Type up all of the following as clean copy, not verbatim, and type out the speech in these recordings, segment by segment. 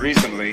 recently,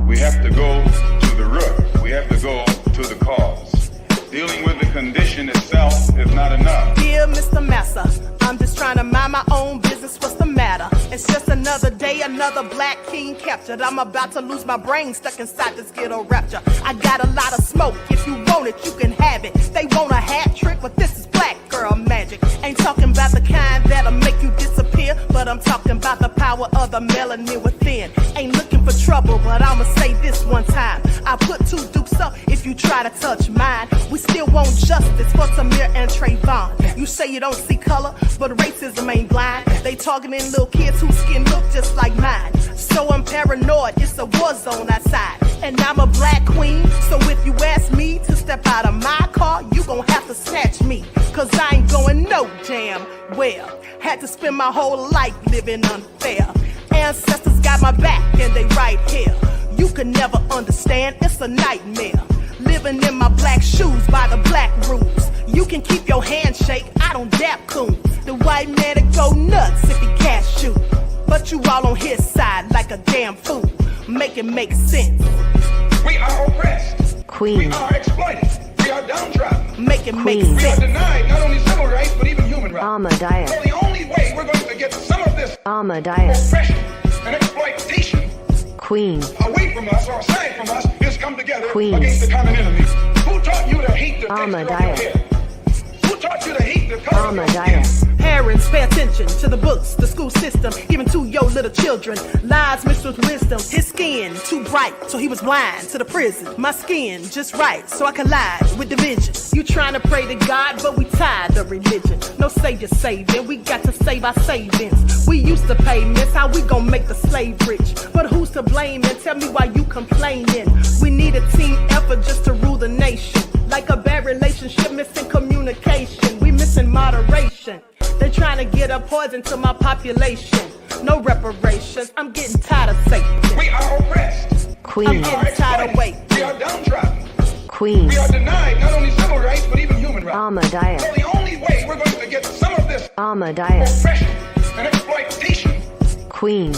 we have to go to the root. We have to go to the cause. Dealing with the condition itself is not enough. Dear Mr. Massa, I'm just trying to mind my own business. What's the matter? It's just another day, another black king captured. I'm about to lose my brain, stuck inside this ghetto rapture. I got a lot of smoke. If you want it, you can have it. They want a hat trick, but this is black girl magic. Ain't talking about the kind that'll make you disappear, but I'm talking about the power of the melanin within. Ain't looking for trouble, but I'ma say this one time. I put 2 dukes up if you try to touch mine. We still want justice for Samir and Trayvon. You say you don't see color, but racism ain't blind. They targeting little kids whose skin look just like mine. So I'm paranoid, it's a war zone outside. And I'm a black queen, so if you ask me to step out of my car, you gon' have to snatch me. Cause I ain't going no damn well. Had to spend my whole life living unfair. Ancestors got my back and they right here. You can never understand, it's a nightmare. Living in my black shoes by the black rules. You can keep your handshake, I don't dap coon. The white man to go nuts if he cash you. But you all on his side like a damn fool. Make it make sense. We are oppressed. Queen. We are exploited. We are downtrodden. Make it make We are sense. denied not only civil rights, but even human rights. Ahmadiyyah. So the only way we're going to get some of this Ahmadiyyah. oppression and exploitation Queen. away from us or aside from us is come together Queen. against the common enemy. Who taught you to hate the texture of your Ahmadiyyah. hair? Who taught you to hate the color of your skin? Ahmadiyyah. Parents, pay attention to the books, the school system, even to your little children. Lies mixed with wisdom. His skin too bright, so he was blind to the prison. My skin just right, so I collide with division. You trying to pray to God, but we tired of religion. No savior saving, we got to save our savings. We used to pay miss, how we gon' make the slave rich? But who's to blame, and tell me why you complaining? We need a team effort just to rule the nation. Like a bad relationship, missing communication. We missing moderation. They're trying to get a poison to my population. No reparations, I'm getting tired of Satan. We are oppressed. Queen. I'm getting tired of waiting. We are downtrodden. Queen. We are denied not only civil rights, but even human rights. Ahmadiyyah. So the only way we're going to get some of this Ahmadiyyah. oppression and exploitation. Queen.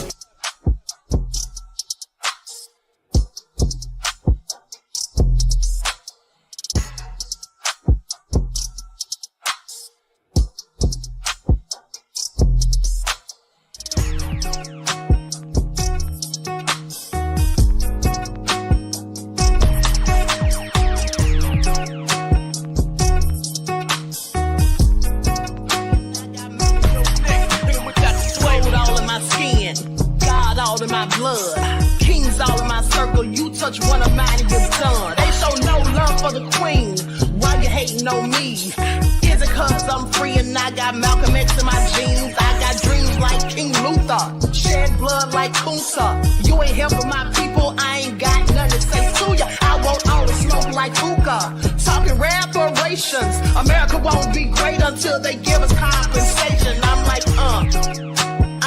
Touch one of mine and you're done. They show no love for the queen. Why you hating on me? Is it cause I'm free and I got Malcolm X in my jeans? I got dreams like King Luther, shed blood like Kunta. You ain't helping my people, I ain't got nothing to say to ya. I want all the smoke like hookah. Talking reparations. America won't be great until they give us compensation. I'm like,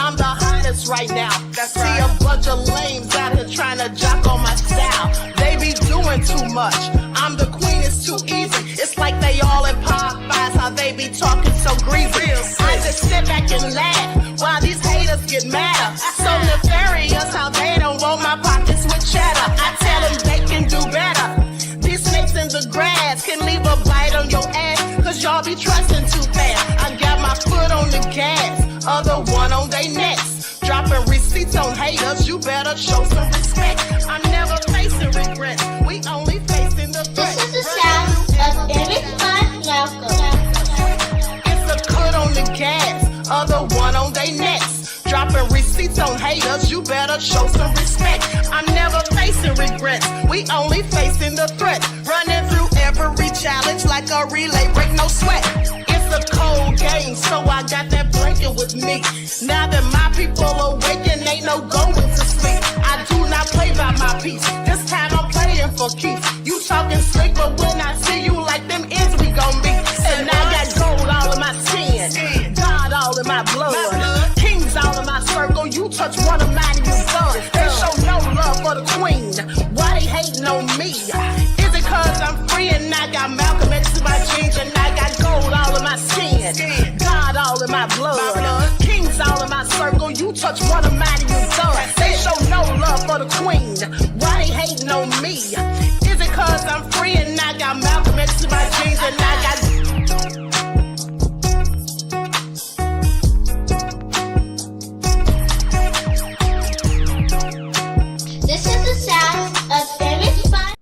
I'm the hottest right now. See a bunch of lames out here trying to jock on my style. They be doing too much. I'm the queen, it's too easy. It's like they all in Popeyes, how they be talking so greasy. I just sit back and laugh while these haters get madder. So nefarious how they don't want my pockets with cheddar. I tell them they can do better. These snakes in the grass can leave a bite on your ass, cause y'all be trusting too fast. I got my foot on the gas, other one on their necks. Dropping receipts on haters, you better show some respect. I'm never facing regrets, we only facing the threat. This is the sound of Airman Malcolm. It's a cut on the gas, other one on their necks. Dropping receipts on haters, you better show some respect. I'm never facing regrets, we only facing the threat. Running through every challenge like a relay, break no sweat. It's a cold game, so I got that blanket with me. Now that my people awaken, ain't no going to sleep. I do not play by my piece, this time I'm playing for keeps. You talking slick, but when I see you like them ends, we gon' meet. And I got gold all in my skin, God all in my blood, kings all in my circle. You touch one of mine and you're done. They show no love for the queen, why they hating on me? Is it cause I'm free and I got Malcolm X in my jeans, and I got gold all in my skin, God all in my blood, kings all in my circle. You touch one of mine and you're done. They show no know me? Is it cause I'm free and I got Malcolm X to my jeans and I got... This is the sound of famous fun.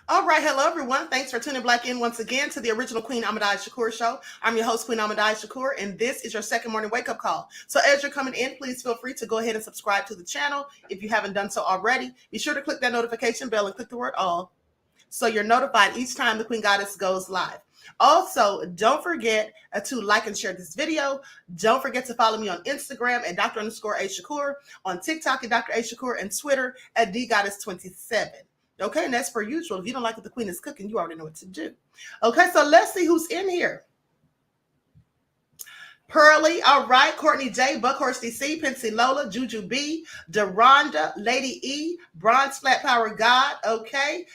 All right, hello everyone. Thanks for tuning back in once again to the original Queen Ahmadiyyah Shakur show. I'm your host, Queen Ahmadiyyah Shakur, and this is your second morning wake-up call. So as you're coming in, please feel free to go ahead and subscribe to the channel if you haven't done so already. Be sure to click that notification bell and click the word all so you're notified each time the Queen Goddess goes live. Also, don't forget to like and share this video. Don't forget to follow me on Instagram at Dr._A_Shakur, on TikTok at Dr. A Shakur, and Twitter at DGoddess27. Okay, and that's per usual. If you don't like what the Queen is cooking, you already know what to do. Okay, so let's see who's in here. Pearly, all right, Courtney J, Buckhorse DC, Pensy Lola, Juju B, Deronda, Lady E, Bronze Flat Power God, okay.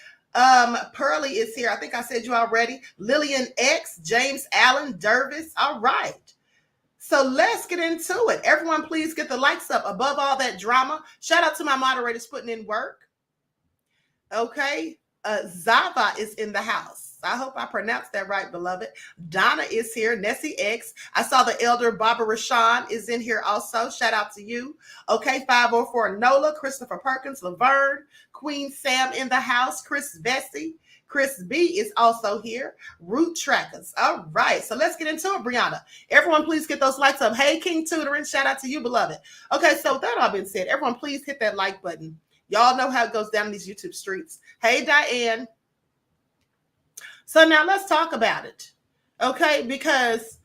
Pearly is here. I think I said you already. Lillian X, James Allen, Dervis, all right. So let's get into it. Everyone, please get the likes up above all that drama. Shout out to my moderators putting in work. Okay, Zava is in the house. I hope I pronounced that right, beloved. Donna is here. Nessie X. I saw the elder Barbara Rashawn is in here also. Shout out to you. Okay, 504 Nola, Christopher Perkins, Laverne, Queen Sam in the house, Chris Vesey. Chris B is also here. Root Trackers. All right, so let's get into it, Brianna. Everyone, please get those likes up. Hey, King Tutoring. Shout out to you, beloved. Okay, so with that all being said, everyone, please hit that like button. Y'all know how it goes down these YouTube streets. Hey, Diane. So now let's talk about it, okay? Because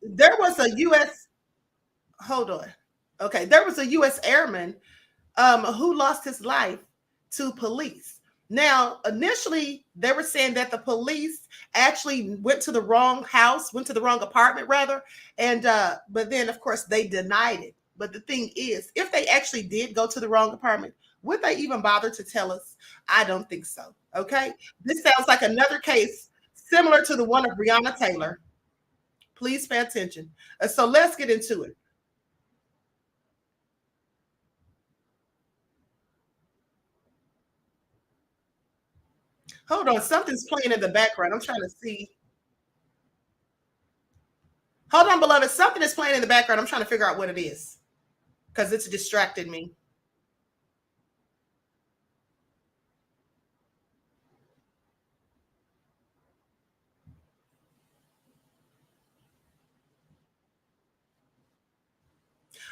there was a U.S. Hold on. Okay, there was a U.S. Airman who lost his life to police. Now, initially, they were saying that the police actually went to the wrong house, went to the wrong apartment, rather. And but then, of course, they denied it. But the thing is, if they actually did go to the wrong apartment, would they even bother to tell us? I don't think so. Okay. This sounds like another case similar to the one of Breonna Taylor. Please pay attention. So let's get into it. Hold on. Something's playing in the background. I'm trying to see. Hold on, beloved. Something is playing in the background. I'm trying to figure out what it is because it's distracted me.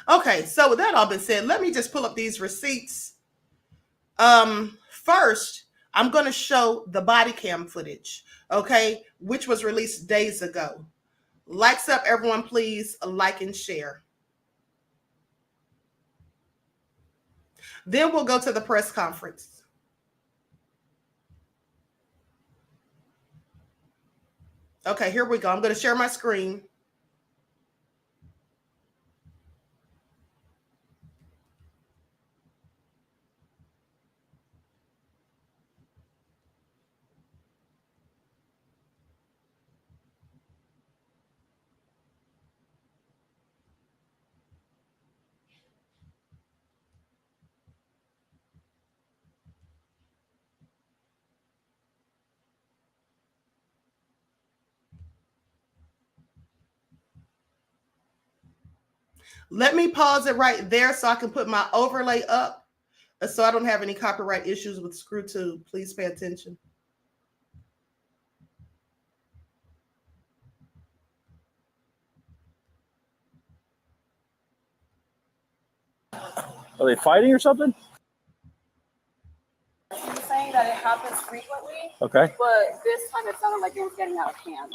Okay, so with that all been said, let me just pull up these receipts. First, I'm going to show the body cam footage, okay, which was released days ago. Likes up, everyone, please like and share. Then we'll go to the press conference. Okay, here we go. I'm going to share my screen. Let me pause it right there so I can put my overlay up so I don't have any copyright issues with ScrewTube. Please pay attention. Are they fighting or something? He's saying that it happens frequently. Okay. But this time it sounded like it was getting out of hand.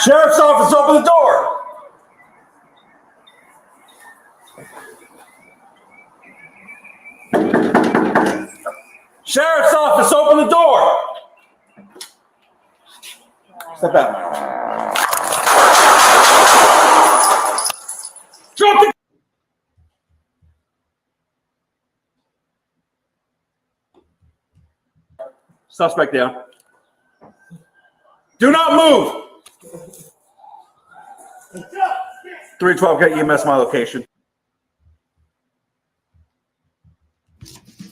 Sheriff's office, open the door. Sheriff's office, open the door. Step out. Drop the suspect down. Do not move. 312, get EMS my location.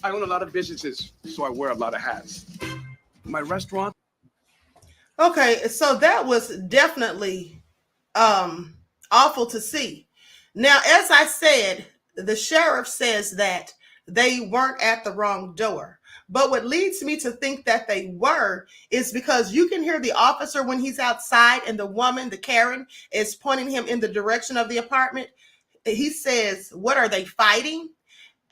I own a lot of businesses, so I wear a lot of hats. My restaurant. Okay, so that was definitely awful to see. Now, as I said, the sheriff says that they weren't at the wrong door. But what leads me to think that they were is because you can hear the officer when he's outside and the woman, the Karen, is pointing him in the direction of the apartment. He says, "What are they fighting?"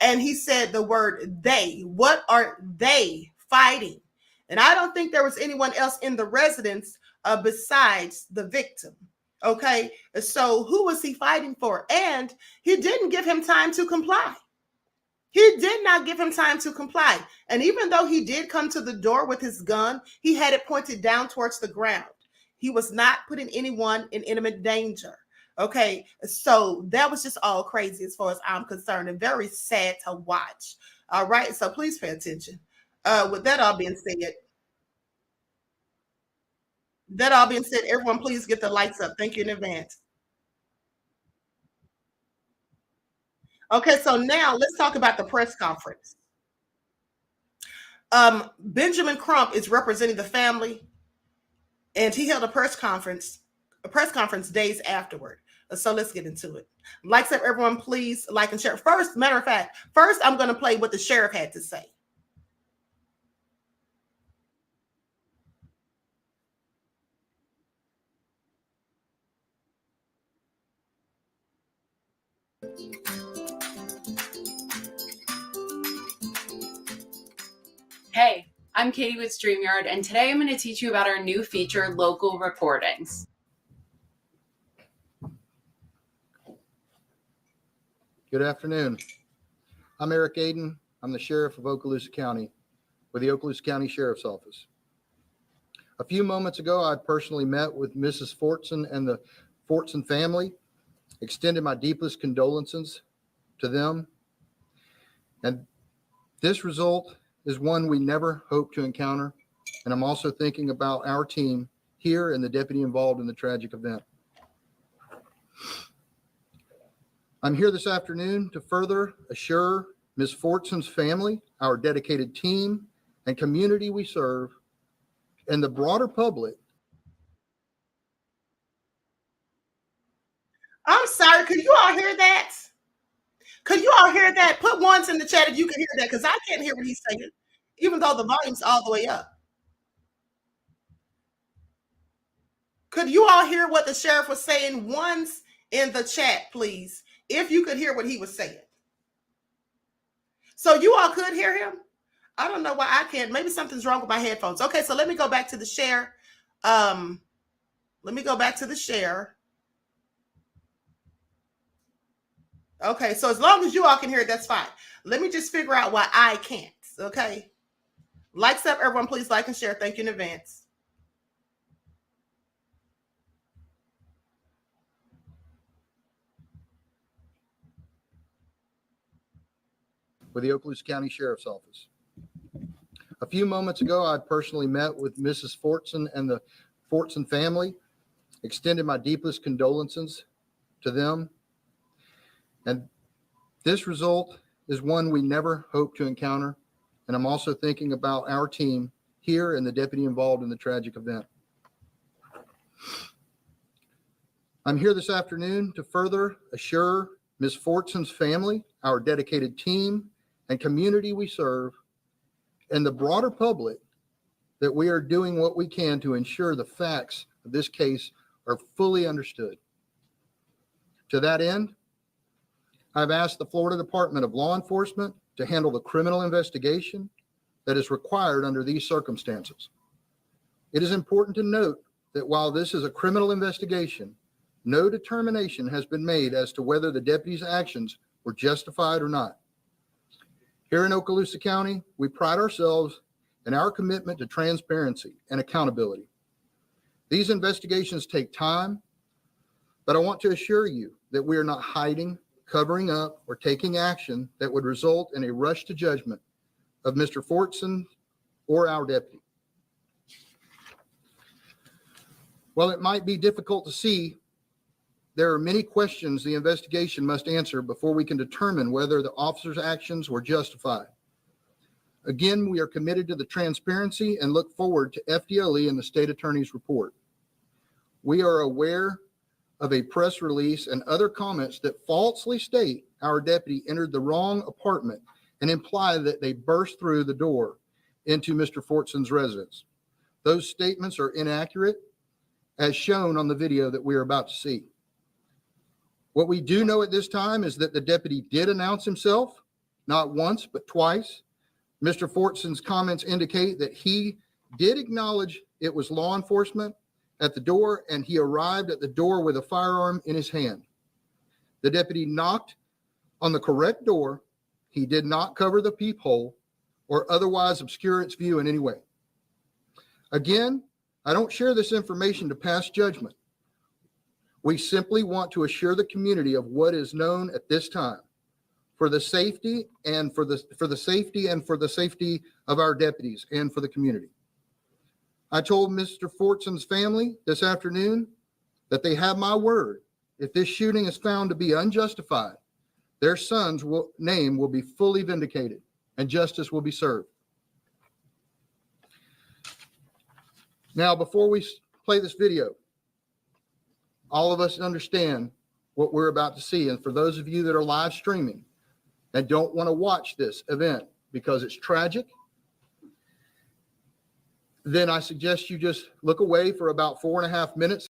And he said the word they. What are they fighting? And I don't think there was anyone else in the residence besides the victim. Okay, so who was he fighting for? And he didn't give him time to comply. He did not give him time to comply. And even though he did come to the door with his gun, he had it pointed down towards the ground. He was not putting anyone in imminent danger. Okay, so that was just all crazy as far as I'm concerned and very sad to watch. All right, so please pay attention. With that all being said, everyone please get the lights up. Thank you in advance. Okay, so now let's talk about the press conference. Benjamin Crump is representing the family, and he held a press conference days afterward. So let's get into it. Lights up, everyone, please like and share. First, matter of fact, first I'm going to play what the sheriff had to say. Hey, I'm Katie with StreamYard, and today I'm going to teach you about our new feature, Local Recordings. Good afternoon. I'm Eric Aiden. I'm the Sheriff of Okaloosa County with the Okaloosa County Sheriff's Office. A few moments ago, I personally met with Mrs. Fortson and the Fortson family, extended my deepest condolences to them. And this result is one we never hoped to encounter. And I'm also thinking about our team here and the deputy involved in the tragic event. I'm here this afternoon to further assure Ms. Fortson's family, our dedicated team and community we serve, and the broader public. I'm sorry, could you all hear that? Could you all hear that? Put ones in the chat if you can hear that, because I can't hear what he's saying, even though the volume's all the way up. Could you all hear what the sheriff was saying? Ones in the chat, please, if you could hear what he was saying. So you all could hear him? I don't know why I can't. Maybe something's wrong with my headphones. Okay, so let me go back to the share. Okay, so as long as you all can hear it, that's fine. Let me just figure out why I can't, okay? Lights up, everyone, please like and share. Thank you in advance. With the Okaloosa County Sheriff's Office. A few moments ago, I personally met with Mrs. Fortson and the Fortson family, extended my deepest condolences to them. And this result is one we never hoped to encounter. And I'm also thinking about our team here and the deputy involved in the tragic event. I'm here this afternoon to further assure Ms. Fortson's family, our dedicated team and community we serve, and the broader public that we are doing what we can to ensure the facts of this case are fully understood. To that end, I've asked the Florida Department of Law Enforcement to handle the criminal investigation that is required under these circumstances. It is important to note that while this is a criminal investigation, no determination has been made as to whether the deputy's actions were justified or not. Here in Okaloosa County, we pride ourselves in our commitment to transparency and accountability. These investigations take time, but I want to assure you that we are not hiding, covering up, or taking action that would result in a rush to judgment of Mr. Fortson or our deputy. While it might be difficult to see, there are many questions the investigation must answer before we can determine whether the officer's actions were justified. Again, we are committed to the transparency and look forward to FDLE and the state attorney's report. We are aware of a press release and other comments that falsely state our deputy entered the wrong apartment and imply that they burst through the door into Mr. Fortson's residence. Those statements are inaccurate, as shown on the video that we are about to see. What we do know at this time is that the deputy did announce himself, not once, but twice. Mr. Fortson's comments indicate that he did acknowledge it was law enforcement at the door, and he arrived at the door with a firearm in his hand. The deputy knocked on the correct door. He did not cover the peephole or otherwise obscure its view in any way. Again, I don't share this information to pass judgment. We simply want to assure the community of what is known at this time for the safety and for the safety of our deputies and for the community. I told Mr. Fortson's family this afternoon that they have my word. If this shooting is found to be unjustified, their son's name will be fully vindicated and justice will be served. Now, before we play this video, all of us understand what we're about to see. And for those of you that are live streaming and don't want to watch this event because it's tragic, then I suggest you just look away for about 4.5 minutes.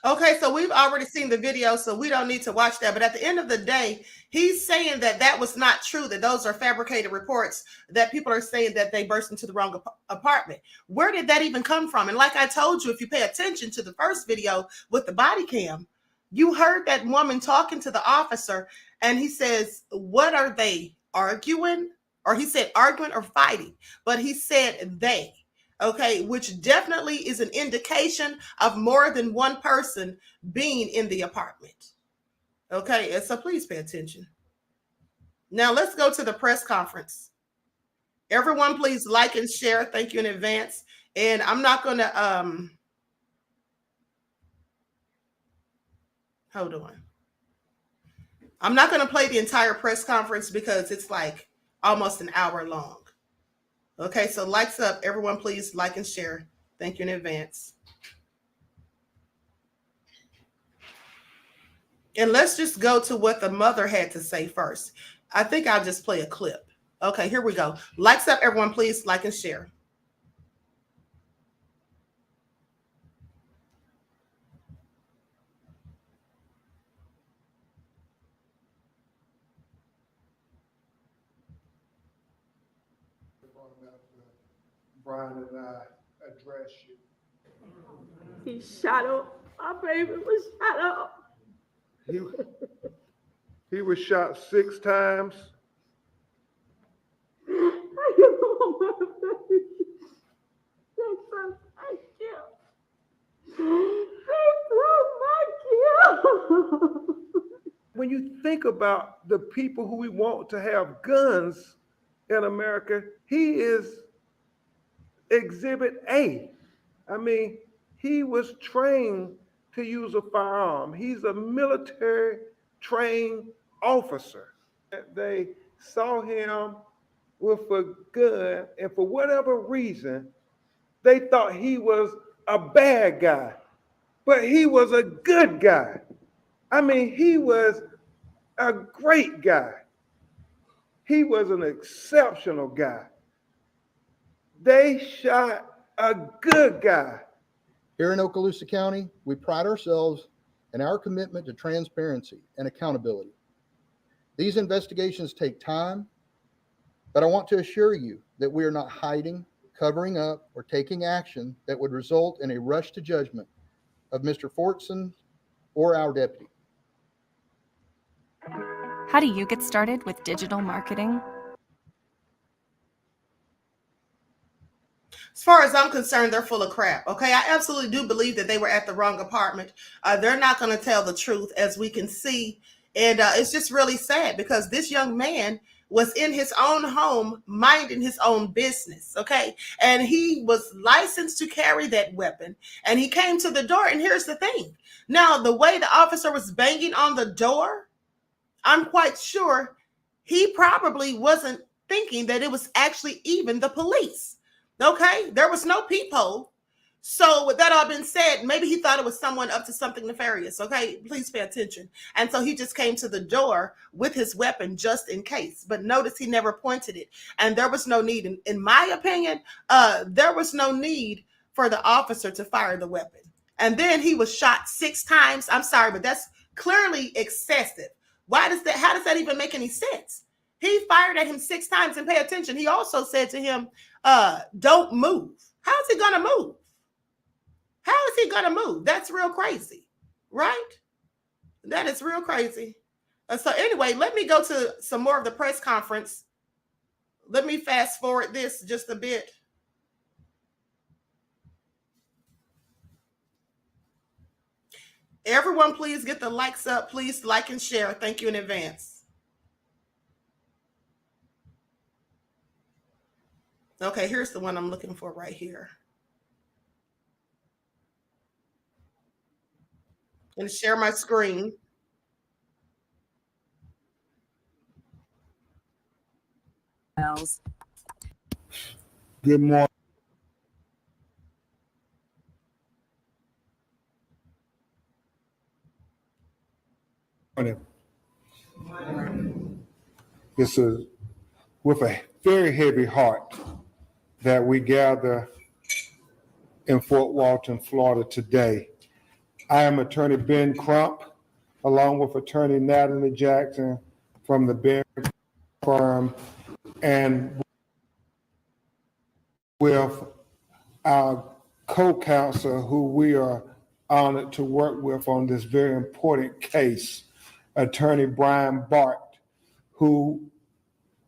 Okay, so we've already seen the video, so we don't need to watch that. But at the end of the day, he's saying that that was not true, that those are fabricated reports, that people are saying that they burst into the wrong apartment. Where did that even come from? And like I told you, if you pay attention to the first video with the body cam, you heard that woman talking to the officer, and he says, what are they arguing? Or he said arguing or fighting, but he said they. Okay, which definitely is an indication of more than one person being in the apartment. Okay, and so please pay attention. Now let's go to the press conference. Everyone, please like and share. Thank you in advance. And I'm not going to, hold on. I'm not going to play the entire press conference because it's like almost an hour long. Okay, so likes up. Everyone, please like and share. Thank you in advance. And let's just go to what the mother had to say first. I think I'll just play a clip. Okay, here we go. Likes up, everyone, please like and share. Brian and I address you. He shot up. My baby was shot up. He was shot 6 times. When you think about the people who we want to have guns in America, he is Exhibit A. I mean, he was trained to use a firearm. He's a military trained officer. They saw him with a gun, and for whatever reason, they thought he was a bad guy, but he was a good guy. I mean, he was a great guy. He was an exceptional guy. They shot a good guy. Here in Okaloosa County, we pride ourselves in our commitment to transparency and accountability. These investigations take time, but I want to assure you that we are not hiding, covering up, or taking action that would result in a rush to judgment of Mr. Fortson or our deputy. How do you get started with digital marketing? As far as I'm concerned, they're full of crap. Okay, I absolutely do believe that they were at the wrong apartment. They're not going to tell the truth, as we can see. And it's just really sad because this young man was in his own home, minding his own business, okay? And he was licensed to carry that weapon. And he came to the door, and here's the thing. Now, the way the officer was banging on the door, I'm quite sure he probably wasn't thinking that it was actually even the police, okay? There was no peephole. So with that all been said, maybe he thought it was someone up to something nefarious, okay? Please pay attention. And so he just came to the door with his weapon just in case. But notice he never pointed it. And there was no need, in my opinion, there was no need for the officer to fire the weapon. And then he was shot 6 times. I'm sorry, but that's clearly excessive. How does that even make any sense? He fired at him 6 times, and pay attention. He also said to him, don't move. How is he going to move? How is he going to move? That's real crazy, right? That is real crazy. So anyway, let me go to some more of the press conference. Let me fast forward this just a bit. Everyone, please get the likes up. Please like and share. Thank you in advance. Okay, here's the one I'm looking for right here. And share my screen. Good morning. This is with a very heavy heart that we gather in Fort Walton, Florida today. I am Attorney Ben Crump, along with Attorney Natalie Jackson from the Ben firm, and with our co-counsel who we are honored to work with on this very important case, Attorney Brian Bart, who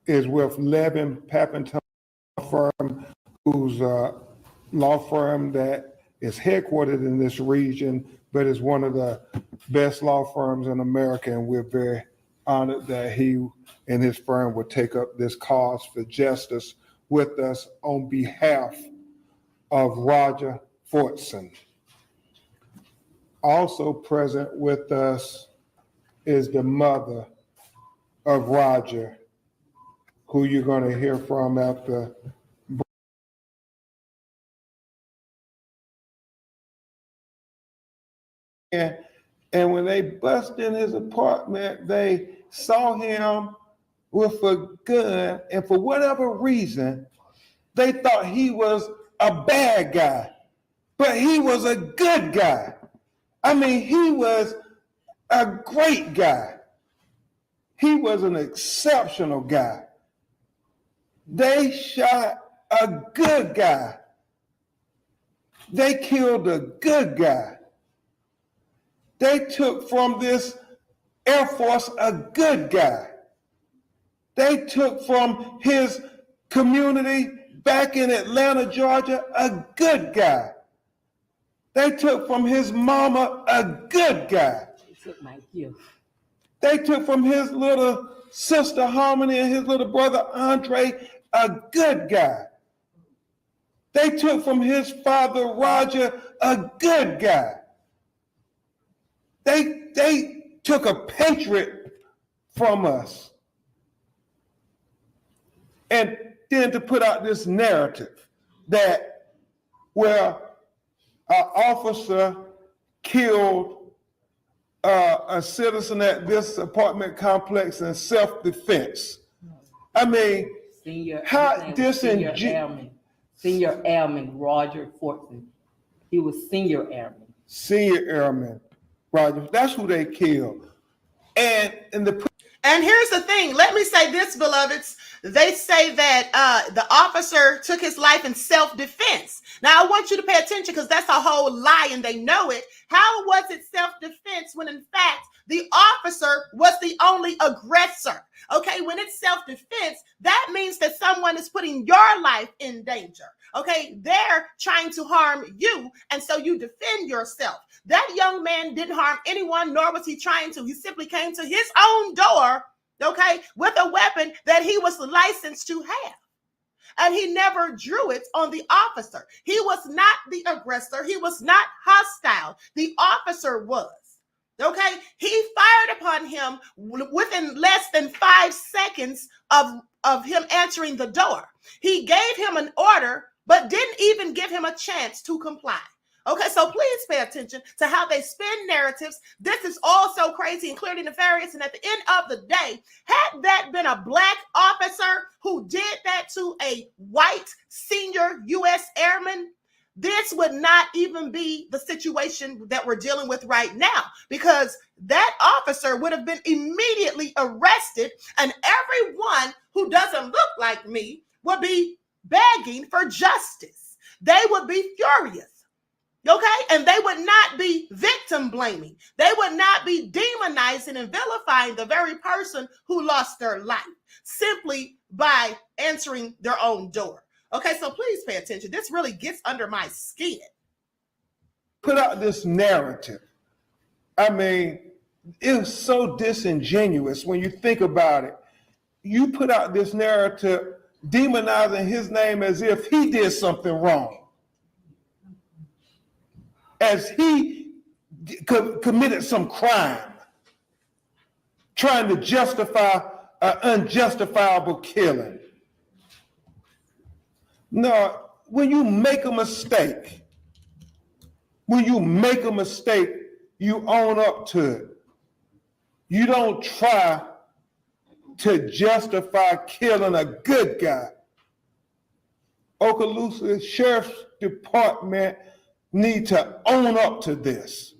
is with Levin Pappenton firm, who's a law firm that is headquartered in this region, but is one of the best law firms in America. And we're very honored that he and his firm would take up this cause for justice with us on behalf of Roger Fortson. Also present with us is the mother of Roger, who you're going to hear from after. And when they bust in his apartment, they saw him with a gun, and for whatever reason, they thought he was a bad guy, but he was a good guy. I mean, he was a great guy. He was an exceptional guy. They shot a good guy. They killed a good guy. They took from this Air Force a good guy. They took from his community back in Atlanta, Georgia, a good guy. They took from his mama a good guy. They took from his little sister Harmony and his little brother Andre a good guy. They took from his father Roger a good guy. They took a patriot from us. And then to put out this narrative that, well, an officer killed a citizen at this apartment complex in self-defense. I mean, how disingenuous. Senior Airman Roger Fortson. He was Senior Airman. Senior Airman Roger. That's who they killed. And here's the thing. Let me say this, beloveds. They say that the officer took his life in self-defense. Now, I want you to pay attention because that's a whole lie and they know it. How was it self-defense when, in fact, the officer was the only aggressor? Okay, when it's self-defense, that means that someone is putting your life in danger. Okay, they're trying to harm you, and so you defend yourself. That young man didn't harm anyone, nor was he trying to. He simply came to his own door okay, with a weapon that he was licensed to have. And he never drew it on the officer. He was not the aggressor. He was not hostile. The officer was. Okay, he fired upon him within less than 5 seconds of him answering the door. He gave him an order, but didn't even give him a chance to comply. Okay, so please pay attention to how they spin narratives. This is all so crazy and clearly nefarious. And at the end of the day, had that been a black officer who did that to a white senior U.S. airman, this would not even be the situation that we're dealing with right now, because that officer would have been immediately arrested, and everyone who doesn't look like me would be begging for justice. They would be furious. Okay, and they would not be victim blaming. They would not be demonizing and vilifying the very person who lost their life simply by answering their own door. Okay, so please pay attention. This really gets under my skin. Put out this narrative. I mean, it's so disingenuous when you think about it. You put out this narrative demonizing his name as if he did something wrong, as he committed some crime, trying to justify an unjustifiable killing. No, when you make a mistake, you own up to it. You don't try to justify killing a good guy. Okaloosa Sheriff's Department need to own up to this.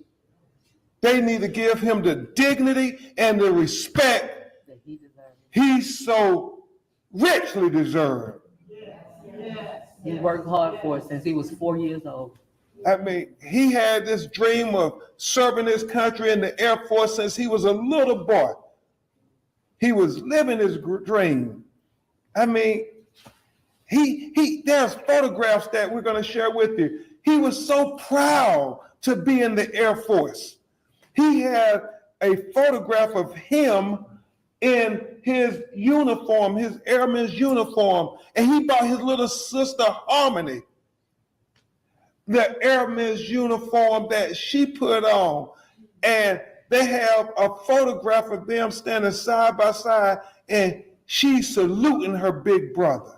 They need to give him the dignity and the respect that he so richly deserved. He worked hard for it since he was 4 years old. I mean, he had this dream of serving his country in the Air Force since he was a little boy. He was living his dream. I mean, there's photographs that we're going to share with you. He was so proud to be in the Air Force. He had a photograph of him in his uniform, his airman's uniform, and he bought his little sister Harmony the airman's uniform that she put on, and they have a photograph of them standing side by side, and she's saluting her big brother.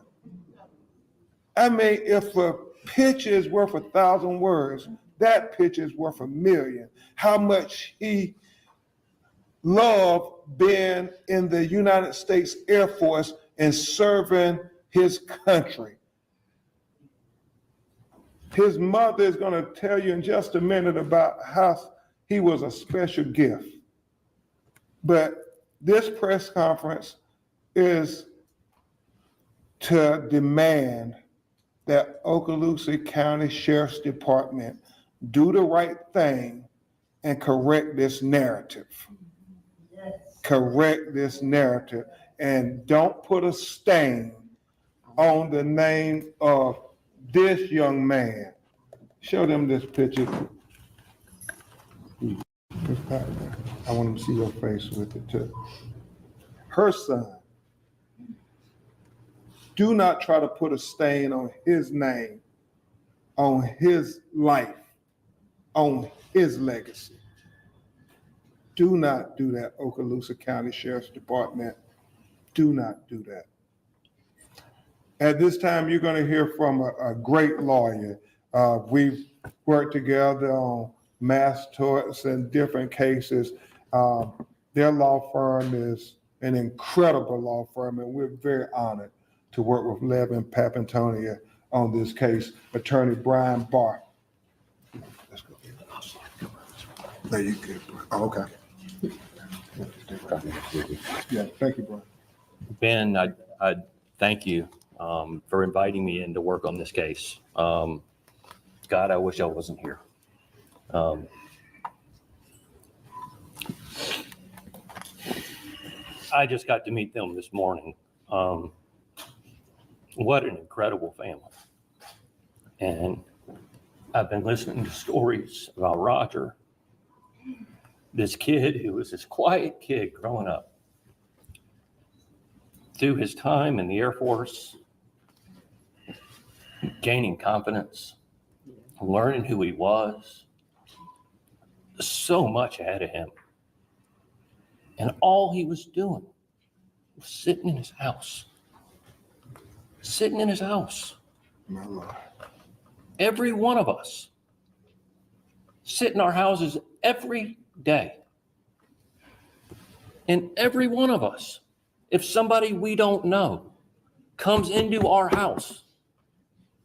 I mean, if a picture is worth 1,000 words, that picture is worth 1,000,000. How much he loved being in the United States Air Force and serving his country. His mother is going to tell you in just a minute about how he was a special gift. But this press conference is to demand that Okaloosa County Sheriff's Department do the right thing and correct this narrative. Yes. Correct this narrative, and don't put a stain on the name of this young man. Show them this picture. I want them to see your face with it too. Her son. Do not try to put a stain on his name, on his life, on his legacy. Do not do that, Okaloosa County Sheriff's Department. Do not do that. At this time, you're going to hear from a great lawyer. We've worked together on mass torts and different cases. Their law firm is an incredible law firm, and we're very honored to work with Levin Papantonia on this case. Attorney Brian Barr. Let's go. No, you good, bro. Oh, okay. Yeah, thank you, Brian. Ben, I thank you for inviting me in to work on this case. God, I wish I wasn't here. I just got to meet them this morning. What an incredible family. And I've been listening to stories about Roger, this kid who was this quiet kid growing up. through his time in the Air Force, gaining confidence, learning who he was, so much ahead of him. And all he was doing was sitting in his house. Sitting in his house. My Lord. Every one of us sit in our houses every day. And every one of us, if somebody we don't know comes into our house,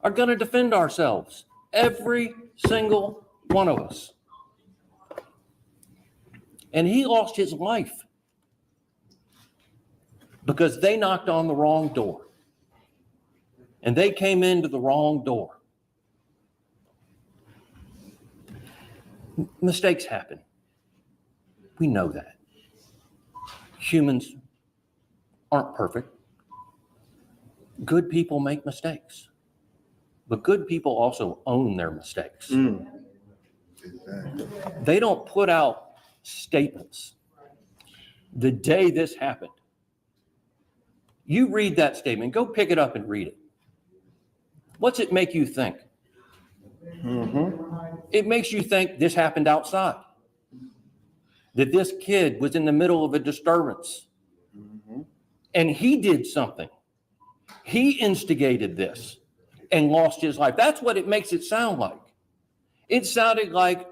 are going to defend ourselves. Every single one of us. And he lost his life because they knocked on the wrong door. And they came into the wrong door. Mistakes happen. We know that. Humans aren't perfect. Good people make mistakes. But good people also own their mistakes. Exactly. They don't put out statements. The day this happened, you read that statement, go pick it up and read it. What's it make you think? It makes you think this happened outside. That this kid was in the middle of a disturbance. And he did something. He instigated this and lost his life. That's what it makes it sound like. It sounded like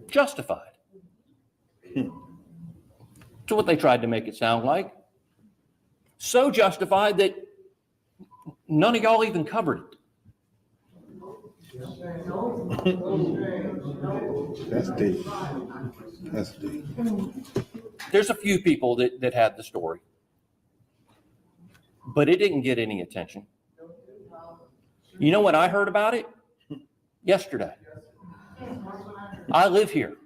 justified. That's what they tried to make it sound like. So justified that none of y'all even covered it. That's deep. That's deep. There's a few people that had the story, but it didn't get any attention. You know when I heard about it? Yesterday. I live here.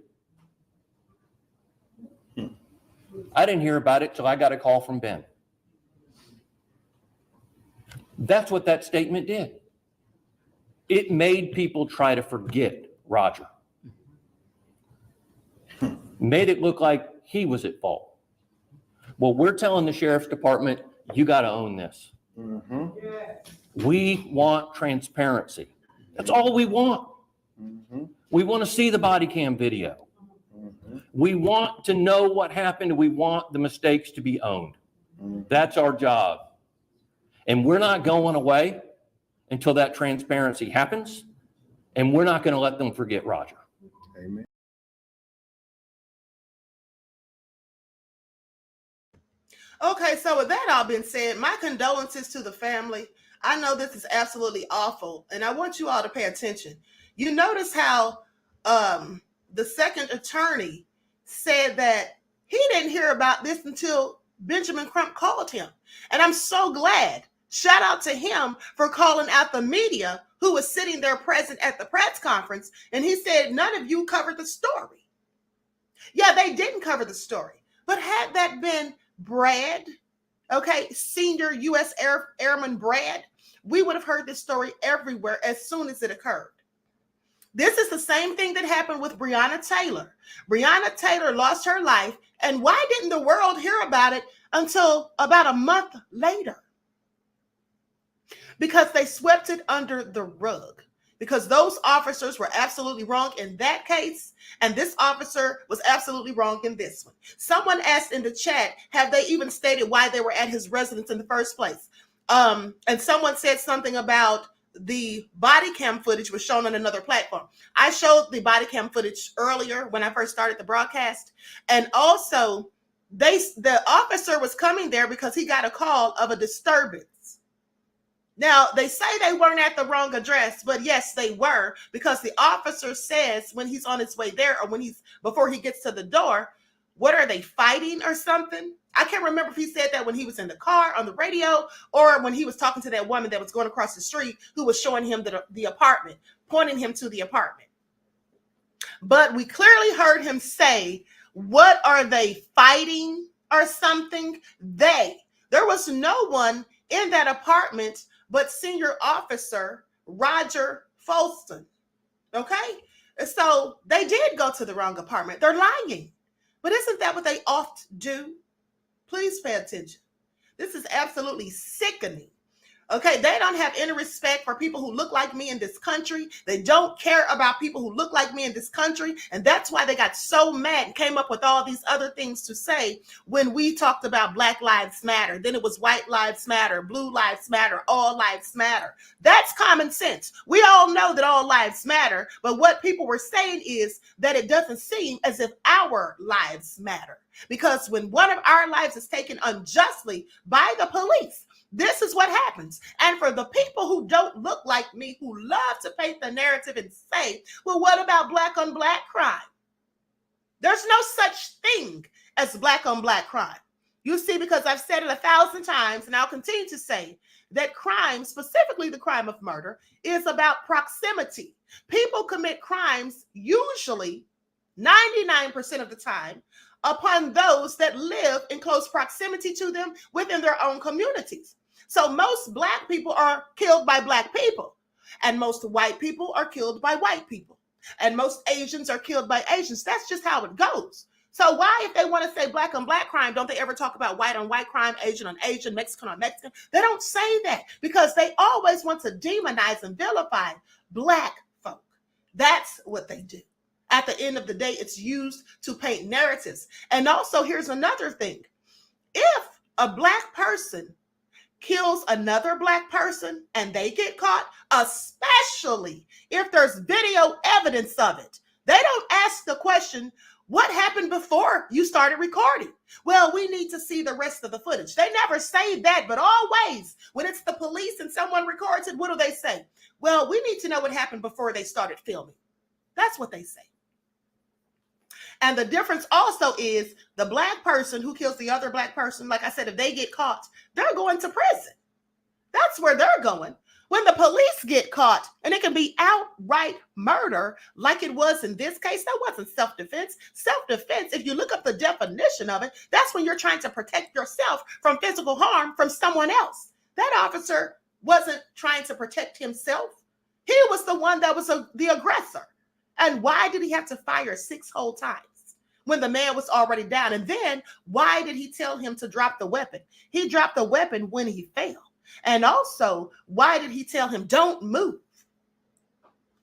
I didn't hear about it till I got a call from Ben. That's what that statement did. It made people try to forget Roger. Made it look like he was at fault. Well, we're telling the sheriff's department, you got to own this. We want transparency. That's all we want. We want to see the body cam video. We want to know what happened. We want the mistakes to be owned. That's our job. And we're not going away until that transparency happens. And we're not going to let them forget Roger. Amen. Okay, so with that all been said, my condolences to the family. I know this is absolutely awful, and I want you all to pay attention. You notice how the second attorney said that he didn't hear about this until Benjamin Crump called him. And I'm so glad. Shout out to him for calling out the media who was sitting there present at the press conference. And he said, none of you covered the story. Yeah, they didn't cover the story. But had that been Brad, okay, senior U.S. Airman Brad, we would have heard this story everywhere as soon as it occurred. This is the same thing that happened with Breonna Taylor. Breonna Taylor lost her life, and why didn't the world hear about it until about a month later? Because they swept it under the rug. Because those officers were absolutely wrong in that case, and this officer was absolutely wrong in this one. Someone asked in the chat, have they even stated why they were at his residence in the first place? And someone said something about the body cam footage was shown on another platform. I showed the body cam footage earlier when I first started the broadcast. And also, the officer was coming there because he got a call of a disturbance. Now, they say they weren't at the wrong address, but yes, they were, because the officer says when he's on his way there or before he gets to the door, what are they fighting or something? I can't remember if he said that when he was in the car on the radio or when he was talking to that woman that was going across the street who was showing him the apartment, pointing him to the apartment. But we clearly heard him say, what are they fighting or something? There was no one in that apartment but senior officer Roger Fortson. Okay? So they did go to the wrong apartment. They're lying. But isn't that what they oft do? Please pay attention. This is absolutely sickening. Okay, they don't have any respect for people who look like me in this country. They don't care about people who look like me in this country. And that's why they got so mad and came up with all these other things to say when we talked about Black Lives Matter. Then it was White Lives Matter, Blue Lives Matter, All Lives Matter. That's common sense. We all know that all lives matter. But what people were saying is that it doesn't seem as if our lives matter. Because when one of our lives is taken unjustly by the police, this is what happens. And for the people who don't look like me, who love to paint the narrative and say, well, what about black on black crime? There's no such thing as black on black crime. You see, because I've said it 1,000 times, and I'll continue to say that crime, specifically the crime of murder, is about proximity. People commit crimes usually 99% of the time upon those that live in close proximity to them within their own communities. So most black people are killed by black people, and most white people are killed by white people, and most Asians are killed by Asians. That's just how it goes. So why, if they want to say black on black crime, don't they ever talk about white on white crime, Asian on Asian, Mexican on Mexican? They don't say that because they always want to demonize and vilify black folk. That's what they do. At the end of the day, it's used to paint narratives. And also, here's another thing. If a black person kills another black person and they get caught, especially if there's video evidence of it, they don't ask the question, what happened before you started recording? Well, we need to see the rest of the footage. They never say that, but always when it's the police and someone records it, what do they say? Well, we need to know what happened before they started filming. That's what they say. And the difference also is the black person who kills the other black person, like I said, if they get caught, they're going to prison. That's where they're going. When the police get caught, and it can be outright murder, like it was in this case, that wasn't self-defense. Self-defense, if you look up the definition of it, that's when you're trying to protect yourself from physical harm from someone else. That officer wasn't trying to protect himself. He was the one that was the aggressor. And why did he have to fire 6 whole times when the man was already down? And then why did he tell him to drop the weapon? He dropped the weapon when he fell. And also, why did he tell him, don't move?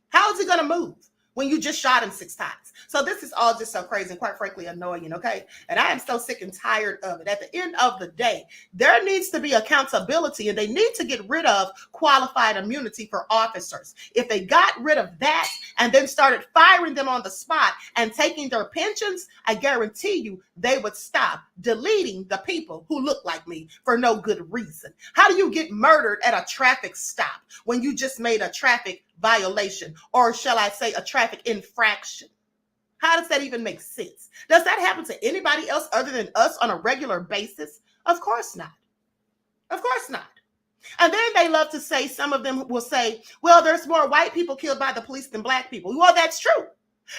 How is he going to move when you just shot him 6 times? So this is all just so crazy and quite frankly annoying, okay? And I am so sick and tired of it. At the end of the day, there needs to be accountability, and they need to get rid of qualified immunity for officers. If they got rid of that and then started firing them on the spot and taking their pensions, I guarantee you they would stop deleting the people who look like me for no good reason. How do you get murdered at a traffic stop when you just made a traffic violation, or shall I say a traffic infraction? How does that even make sense? Does that happen to anybody else other than us on a regular basis? Of course not. Of course not. And then they love to say, some of them will say, well, there's more white people killed by the police than black people. Well, that's true.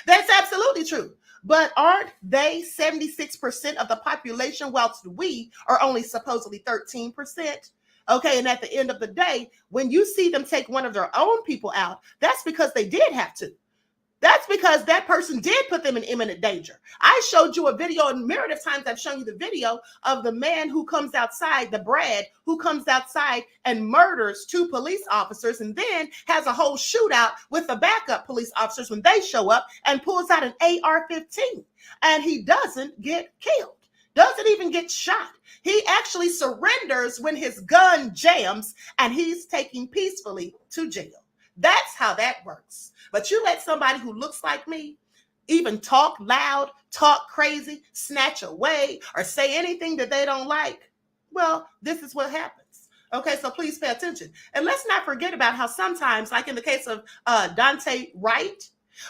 That's absolutely true. But aren't they 76% of the population, whilst we are only supposedly 13%? Okay, and at the end of the day, when you see them take one of their own people out, that's because they did have to. That's because that person did put them in imminent danger. I showed you a video, and myriad of times I've shown you the video of the man who comes outside, the Brad, who comes outside and murders 2 police officers and then has a whole shootout with the backup police officers when they show up and pulls out an AR-15. And he doesn't get killed, doesn't even get shot. He actually surrenders when his gun jams and he's taken peacefully to jail. That's how that works. But you let somebody who looks like me even talk loud, talk crazy, snatch away, or say anything that they don't like, well, this is what happens. Okay, so please pay attention. And let's not forget about how sometimes, like in the case of Dante Wright,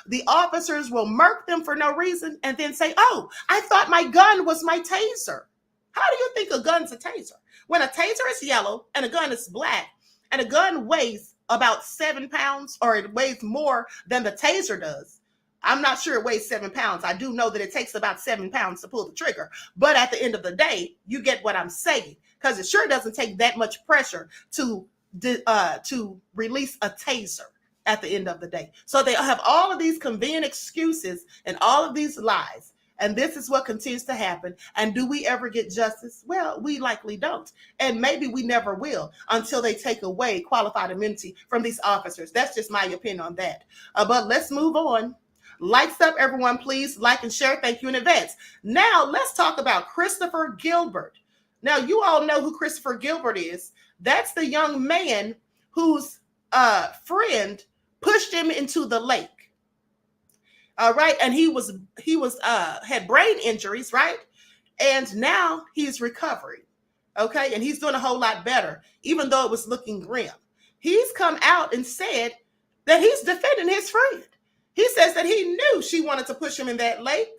the officers will murk them for no reason and then say, oh, I thought my gun was my taser. How do you think a gun's a taser? When a taser is yellow and a gun is black, and a gun weighs about 7 pounds, or it weighs more than the taser does. I'm not sure it weighs 7 pounds. I do know that it takes about 7 pounds to pull the trigger. But at the end of the day, you get what I'm saying, because it sure doesn't take that much pressure to release a taser at the end of the day. So they have all of these convenient excuses and all of these lies. And this is what continues to happen. And do we ever get justice? Well, we likely don't. And maybe we never will until they take away qualified immunity from these officers. That's just my opinion on that. But let's move on. Likes up, everyone. Please like and share. Thank you in advance. Now, let's talk about Christopher Gilbert. Now, you all know who Christopher Gilbert is. That's the young man whose friend pushed him into the lake. All right, and he had brain injuries, right? And now he's recovering. Okay, and he's doing a whole lot better, even though it was looking grim. He's come out and said that he's defending his friend. He says that he knew she wanted to push him in that lake,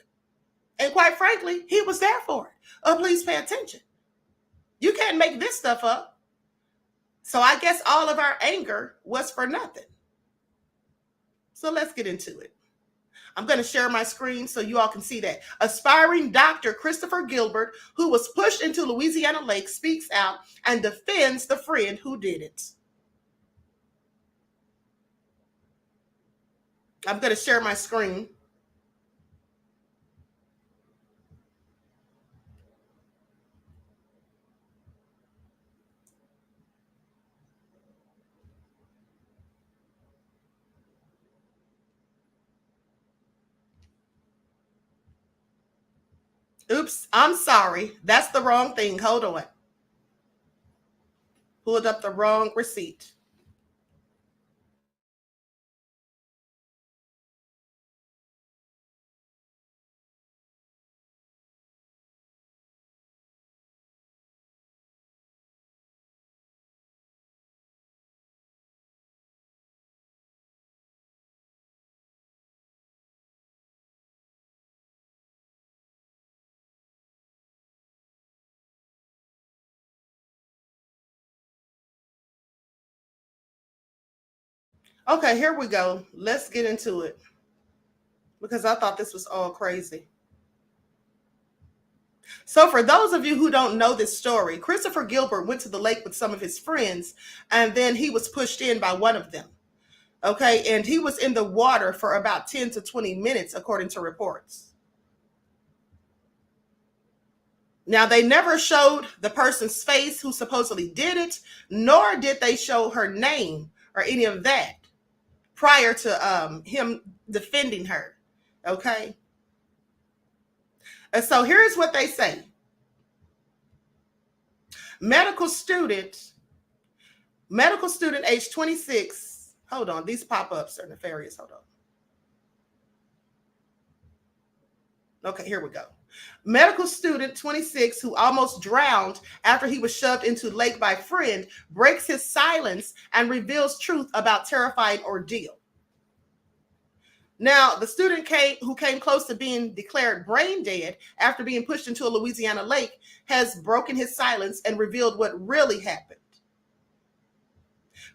and quite frankly, he was there for it. Please pay attention. You can't make this stuff up. So I guess all of our anger was for nothing. So let's get into it. I'm going to share my screen so you all can see that. Aspiring Dr. Christopher Gilbert, who was pushed into Louisiana Lake, speaks out and defends the friend who did it. I'm going to share my screen. Oops, I'm sorry. That's the wrong thing. Hold on. Pulled up the wrong receipt. Okay, here we go. Let's get into it. Because I thought this was all crazy. So for those of you who don't know this story, Christopher Gilbert went to the lake with some of his friends, and then he was pushed in by one of them. Okay, and he was in the water for about 10 to 20 minutes, according to reports. Now, they never showed the person's face who supposedly did it, nor did they show her name or any of that prior to him defending her. Okay. And so here's what they say. Medical student age 26. Hold on. These pop-ups are nefarious. Hold on. Okay, here we go. Medical student 26 who almost drowned after he was shoved into the lake by a friend breaks his silence and reveals truth about terrifying ordeal. Now, the student who came close to being declared brain dead after being pushed into a Louisiana lake has broken his silence and revealed what really happened.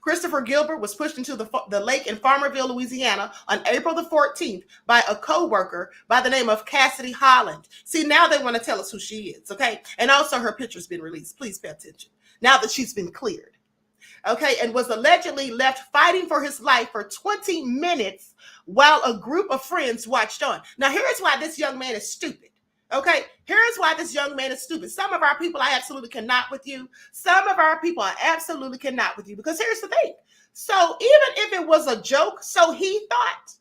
Christopher Gilbert was pushed into the lake in Farmerville, Louisiana on April the 14th by a co-worker by the name of Cassidy Holland. See, now they want to tell us who she is, okay? And also her picture's been released. Please pay attention. Now that she's been cleared. Okay, and was allegedly left fighting for his life for 20 minutes while a group of friends watched on. Now, here's why this young man is stupid. Okay, here's why this young man is stupid. Some of our people, I absolutely cannot with you. Some of our people, I absolutely cannot with you. Because here's the thing. So even if it was a joke, so he thought.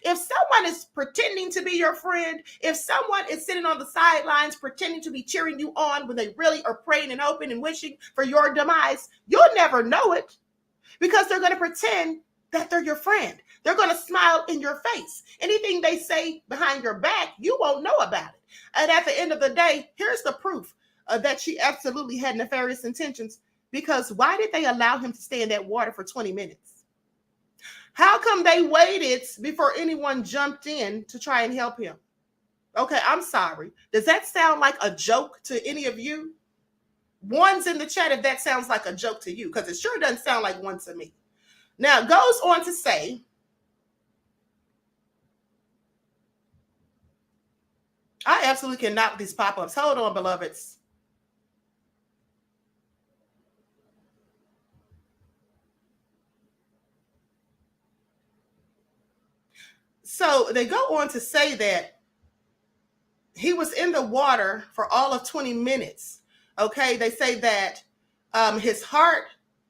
If someone is pretending to be your friend, if someone is sitting on the sidelines pretending to be cheering you on when they really are praying and hoping and wishing for your demise, you'll never know it because they're going to pretend that they're your friend. They're going to smile in your face. Anything they say behind your back, you won't know about it. And at the end of the day, here's the proof that she absolutely had nefarious intentions, because why did they allow him to stay in that water for 20 minutes? How come they waited before anyone jumped in to try and help him? Okay, I'm sorry. Does that sound like a joke to any of you? One's in the chat if that sounds like a joke to you, because it sure doesn't sound like one to me. Now, it goes on to say, I absolutely cannot with these pop-ups. Hold on, beloveds. So they go on to say that he was in the water for all of 20 minutes. Okay, they say that his heart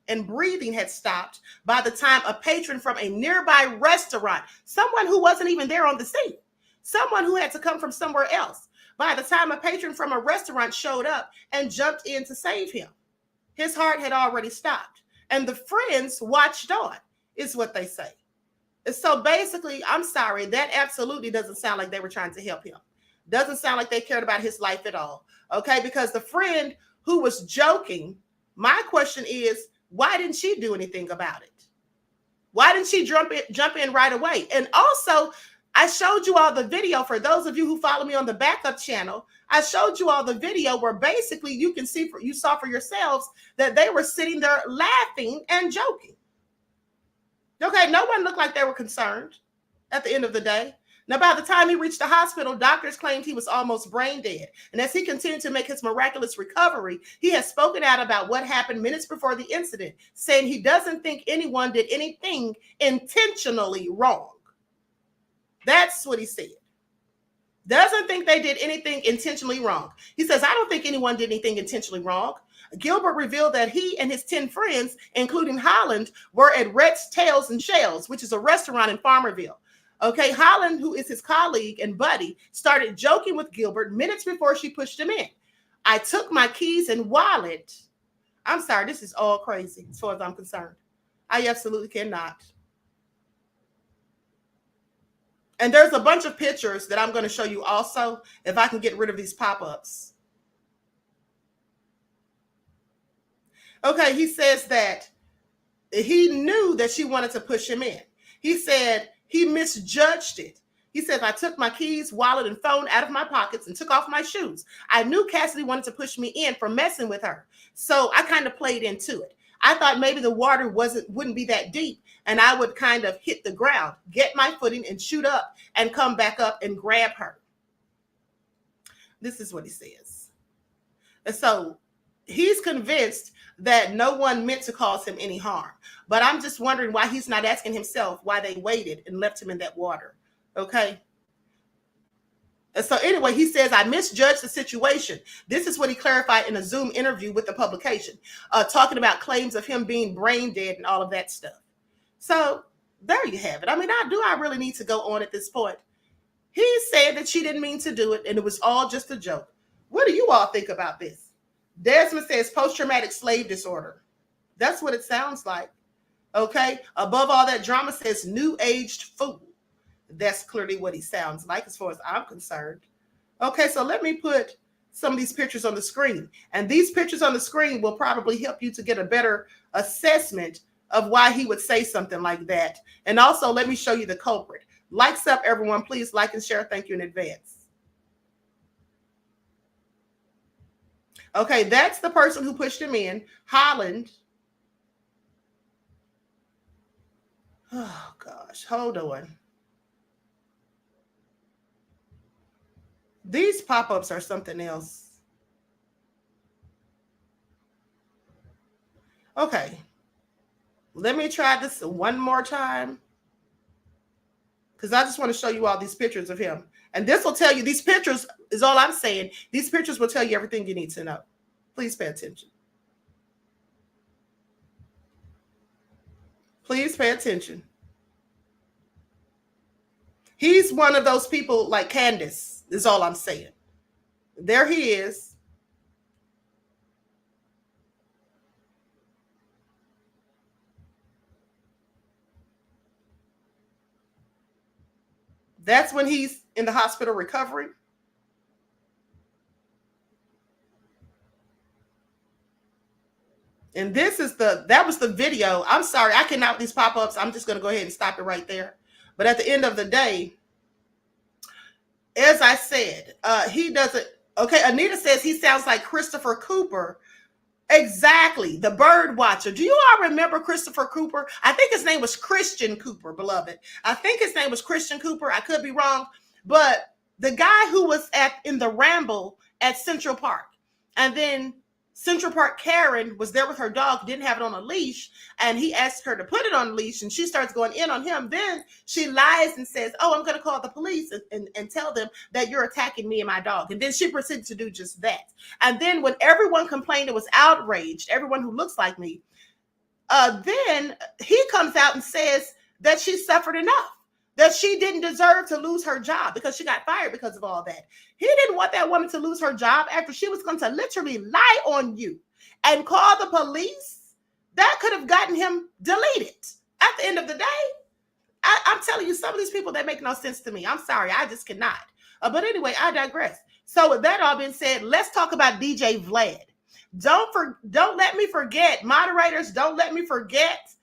and breathing had stopped by the time a patron from a nearby restaurant, someone who wasn't even there on the scene, someone who had to come from somewhere else, by the time a patron from a restaurant showed up and jumped in to save him, his heart had already stopped. And the friends watched on, is what they say. So basically, I'm sorry, that absolutely doesn't sound like they were trying to help him. Doesn't sound like they cared about his life at all. Okay, because the friend who was joking, my question is, why didn't she do anything about it? Why didn't she jump in right away? And also, I showed you all the video. For those of you who follow me on the backup channel, I showed you all the video where basically you can see, you saw for yourselves that they were sitting there laughing and joking. Okay, no one looked like they were concerned at the end of the day. Now, by the time he reached the hospital, doctors claimed he was almost brain dead. And as he continued to make his miraculous recovery, he has spoken out about what happened minutes before the incident, saying he doesn't think anyone did anything intentionally wrong. That's what he said. Doesn't think they did anything intentionally wrong. He says, I don't think anyone did anything intentionally wrong. Gilbert revealed that he and his 10 friends, including Holland, were at Rhett's Tails and Shells, which is a restaurant in Farmerville. Okay, Holland, who is his colleague and buddy, started joking with Gilbert minutes before she pushed him in. I took my keys and wallet. I'm sorry, this is all crazy as far as I'm concerned. I absolutely cannot. And there's a bunch of pictures that I'm going to show you also, if I can get rid of these pop-ups. Okay, he says that he knew that she wanted to push him in. He said he misjudged it. He said, I took my keys, wallet, and phone out of my pockets and took off my shoes. I knew Cassidy wanted to push me in for messing with her. So I kind of played into it. I thought maybe the water wouldn't be that deep, and I would kind of hit the ground, get my footing, and shoot up and come back up and grab her. This is what he says. And so he's convinced that no one meant to cause him any harm. But I'm just wondering why he's not asking himself why they waited and left him in that water. Okay. And so anyway, he says, I misjudged the situation. This is what he clarified in a Zoom interview with the publication, talking about claims of him being brain dead and all of that stuff. So there you have it. I mean, do I really need to go on at this point? He said that she didn't mean to do it and it was all just a joke. What do you all think about this? Desmond says post-traumatic slave disorder. That's what it sounds like. Okay. Above all that drama, says new-aged fool. That's clearly what he sounds like as far as I'm concerned. Okay, so let me put some of these pictures on the screen. And these pictures on the screen will probably help you to get a better assessment of why he would say something like that. And also, let me show you the culprit. Likes up, everyone. Please like and share. Thank you in advance. Okay, that's the person who pushed him in. Holland. Oh, gosh. Hold on. These pop-ups are something else. Okay. Let me try this one more time, because I just want to show you all these pictures of him. And this will tell you, these pictures is all I'm saying. These pictures will tell you everything you need to know. Please pay attention. Please pay attention. He's one of those people like Candace, is all I'm saying. There he is. That's when he's in the hospital recovering. And this is that was the video. I'm sorry, I cannot these pop-ups. I'm just going to go ahead and stop it right there. But at the end of the day, as I said, he doesn't. Okay, Anita says he sounds like Christopher Cooper. Exactly, the bird watcher. Do you all remember Christopher Cooper? I think his name was Christian Cooper, beloved. I think his name was Christian Cooper. I could be wrong. But the guy who was in the Ramble at Central Park and then Central Park Karen was there with her dog, didn't have it on a leash, and he asked her to put it on a leash, and she starts going in on him. Then she lies and says, oh, I'm going to call the police and tell them that you're attacking me and my dog. And then she proceeded to do just that. And then when everyone complained, it was outraged, everyone who looks like me, then he comes out and says that she suffered enough, that she didn't deserve to lose her job because she got fired because of all that. He didn't want that woman to lose her job after she was going to literally lie on you and call the police. That could have gotten him deleted. At the end of the day, I'm telling you, some of these people, that make no sense to me. I'm sorry, I just cannot. But anyway, I digress. So with that all being said, let's talk about DJ Vlad. Don't let me forget, moderators, don't let me forget,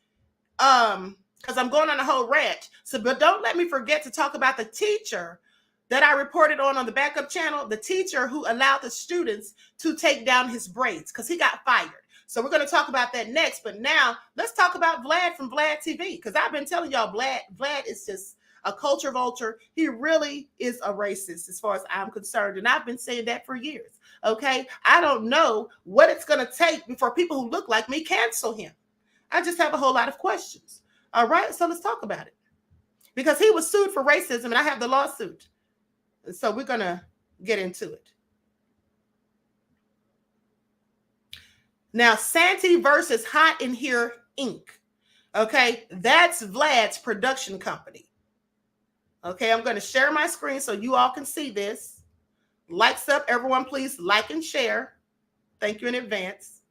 because I'm going on a whole rant. But don't let me forget to talk about the teacher that I reported on the backup channel, the teacher who allowed the students to take down his braids because he got fired. So we're going to talk about that next. But now let's talk about Vlad from Vlad TV, because I've been telling y'all Vlad is just a culture vulture. He really is a racist as far as I'm concerned. And I've been saying that for years. Okay. I don't know what it's going to take before people who look like me cancel him. I just have a whole lot of questions. All right. So let's talk about it, because he was sued for racism and I have the lawsuit. So we're going to get into it. Now, Santee versus Hot in Here, Inc. Okay, that's Vlad's production company. Okay, I'm going to share my screen so you all can see this. Likes up, everyone, please like and share. Thank you in advance.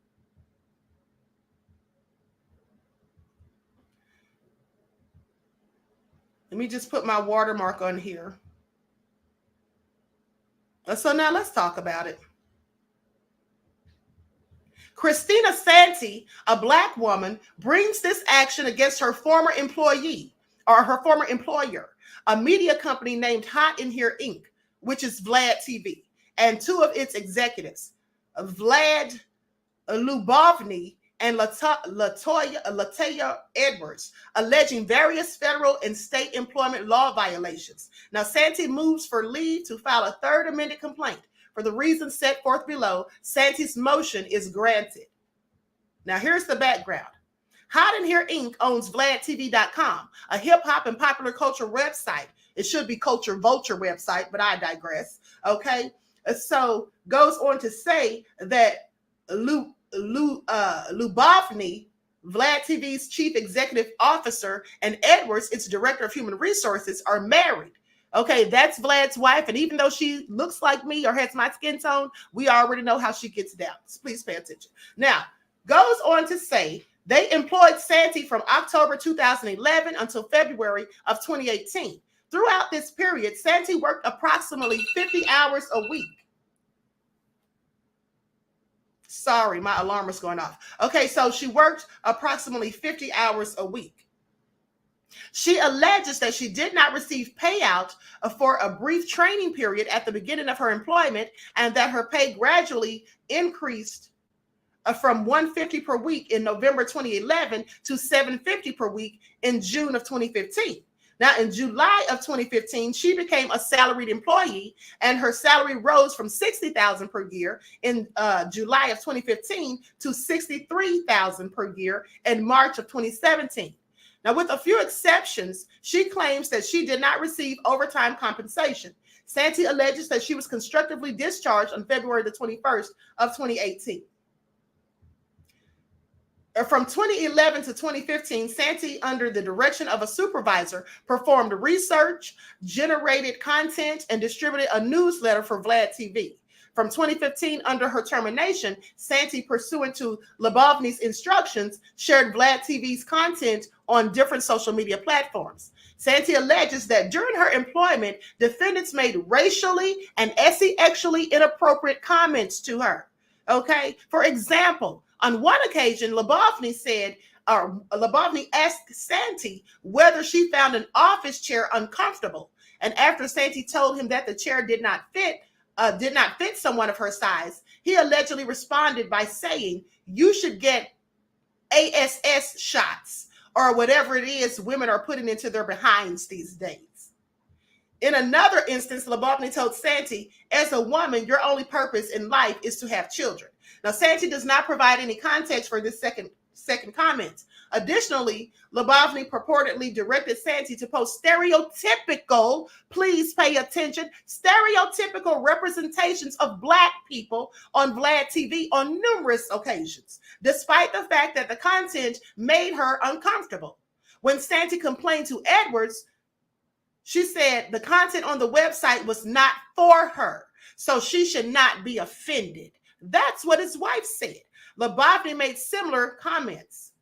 Let me just put my watermark on here. So now let's talk about it. Christina Santee, a Black woman, brings this action against her former employee or her former employer, a media company named Hot in Here, Inc., which is Vlad TV, and two of its executives, Vlad Lubovny and Latoya Edwards, alleging various federal and state employment law violations. Now, Santee moves for leave to file a third amended complaint. For the reasons set forth below, Santee's motion is granted. Now, here's the background. Hot in Here, Inc. owns VladTV.com, a hip-hop and popular culture website. It should be Culture Vulture website, but I digress. Okay? So, goes on to say that Lubovny, Vlad TV's chief executive officer, and Edwards, its director of human resources, are married. Okay, that's Vlad's wife, and even though she looks like me or has my skin tone, we already know how she gets down. So please pay attention. Now, goes on to say they employed Santee from October 2011 until February of 2018. Throughout this period, Santee worked approximately 50 hours a week. Sorry, my alarm is going off. Okay, so she worked approximately 50 hours a week. She alleges that she did not receive payout for a brief training period at the beginning of her employment, and that her pay gradually increased from $150 per week in November 2011 to $750 per week in June of 2015. Now, in July of 2015, she became a salaried employee, and her salary rose from $60,000 per year in July of 2015 to $63,000 per year in March of 2017. Now, with a few exceptions, she claims that she did not receive overtime compensation. Santee alleges that she was constructively discharged on February the 21st of 2018. From 2011 to 2015, Santee, under the direction of a supervisor, performed research, generated content, and distributed a newsletter for Vlad TV. From 2015, under her termination, Santee, pursuant to Lubovny's instructions, shared Vlad TV's content on different social media platforms. Santee alleges that during her employment, defendants made racially and sexually inappropriate comments to her. Okay? For example, on one occasion, Lubovny asked Santee whether she found an office chair uncomfortable. And after Santee told him that the chair did not fit someone of her size, he allegedly responded by saying, "You should get ASS shots," or whatever it is women are putting into their behinds these days. In another instance, Lubovny told Santee, "As a woman, your only purpose in life is to have children." Now, Santee does not provide any context for this second comment. Additionally, Labovny purportedly directed Santee to post stereotypical, please pay attention, stereotypical representations of Black people on Vlad TV on numerous occasions, despite the fact that the content made her uncomfortable. When Santee complained to Edwards, she said the content on the website was not for her, so she should not be offended. That's what his wife said. Labovny made similar comments.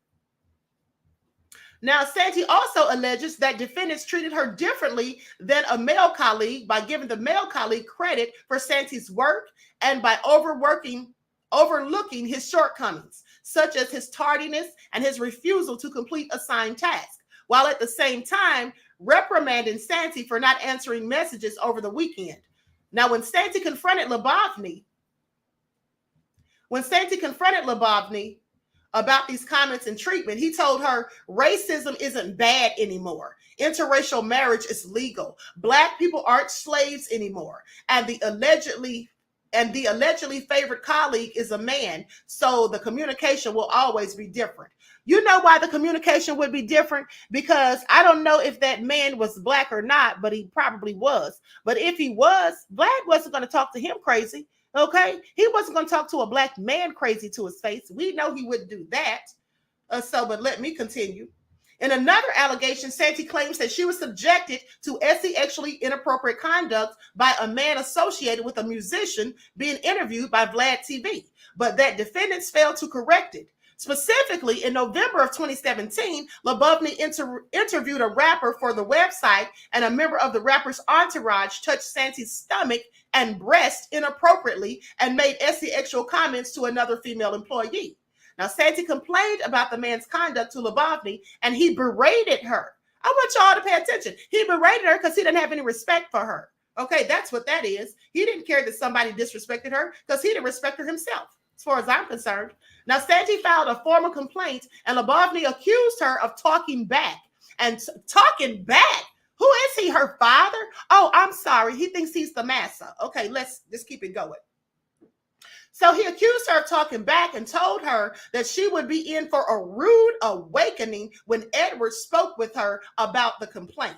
Now, Santee also alleges that defendants treated her differently than a male colleague by giving the male colleague credit for Santee's work and by overlooking his shortcomings, such as his tardiness and his refusal to complete assigned tasks, while at the same time reprimanding Santee for not answering messages over the weekend. Now, when Santee confronted Labovny about these comments and treatment, he told her racism isn't bad anymore. Interracial marriage is legal. Black people aren't slaves anymore. And the allegedly favored colleague is a man, so the communication will always be different. You know why the communication would be different? Because I don't know if that man was Black or not, but he probably was. But if he was, Vlad wasn't going to talk to him crazy. Okay, he wasn't going to talk to a Black man crazy to his face. We know he wouldn't do that. But let me continue. In another allegation, Santee claims that she was subjected to sexually inappropriate conduct by a man associated with a musician being interviewed by Vlad TV, but that defendants failed to correct it. Specifically, in November of 2017, Labovny interviewed a rapper for the website, and a member of the rapper's entourage touched Santee's stomach and breast inappropriately and made sexual comments to another female employee. Now, Santee complained about the man's conduct to Labovny, and he berated her. I want y'all to pay attention. He berated her because he didn't have any respect for her. Okay, that's what that is. He didn't care that somebody disrespected her because he didn't respect her himself, as far as I'm concerned. Now, Santee filed a formal complaint, and Labovny accused her of talking back. And talking back? Who is he, her father? Oh, I'm sorry. He thinks he's the massa. Okay, let's just keep it going. So he accused her of talking back and told her that she would be in for a rude awakening when Edwards spoke with her about the complaint.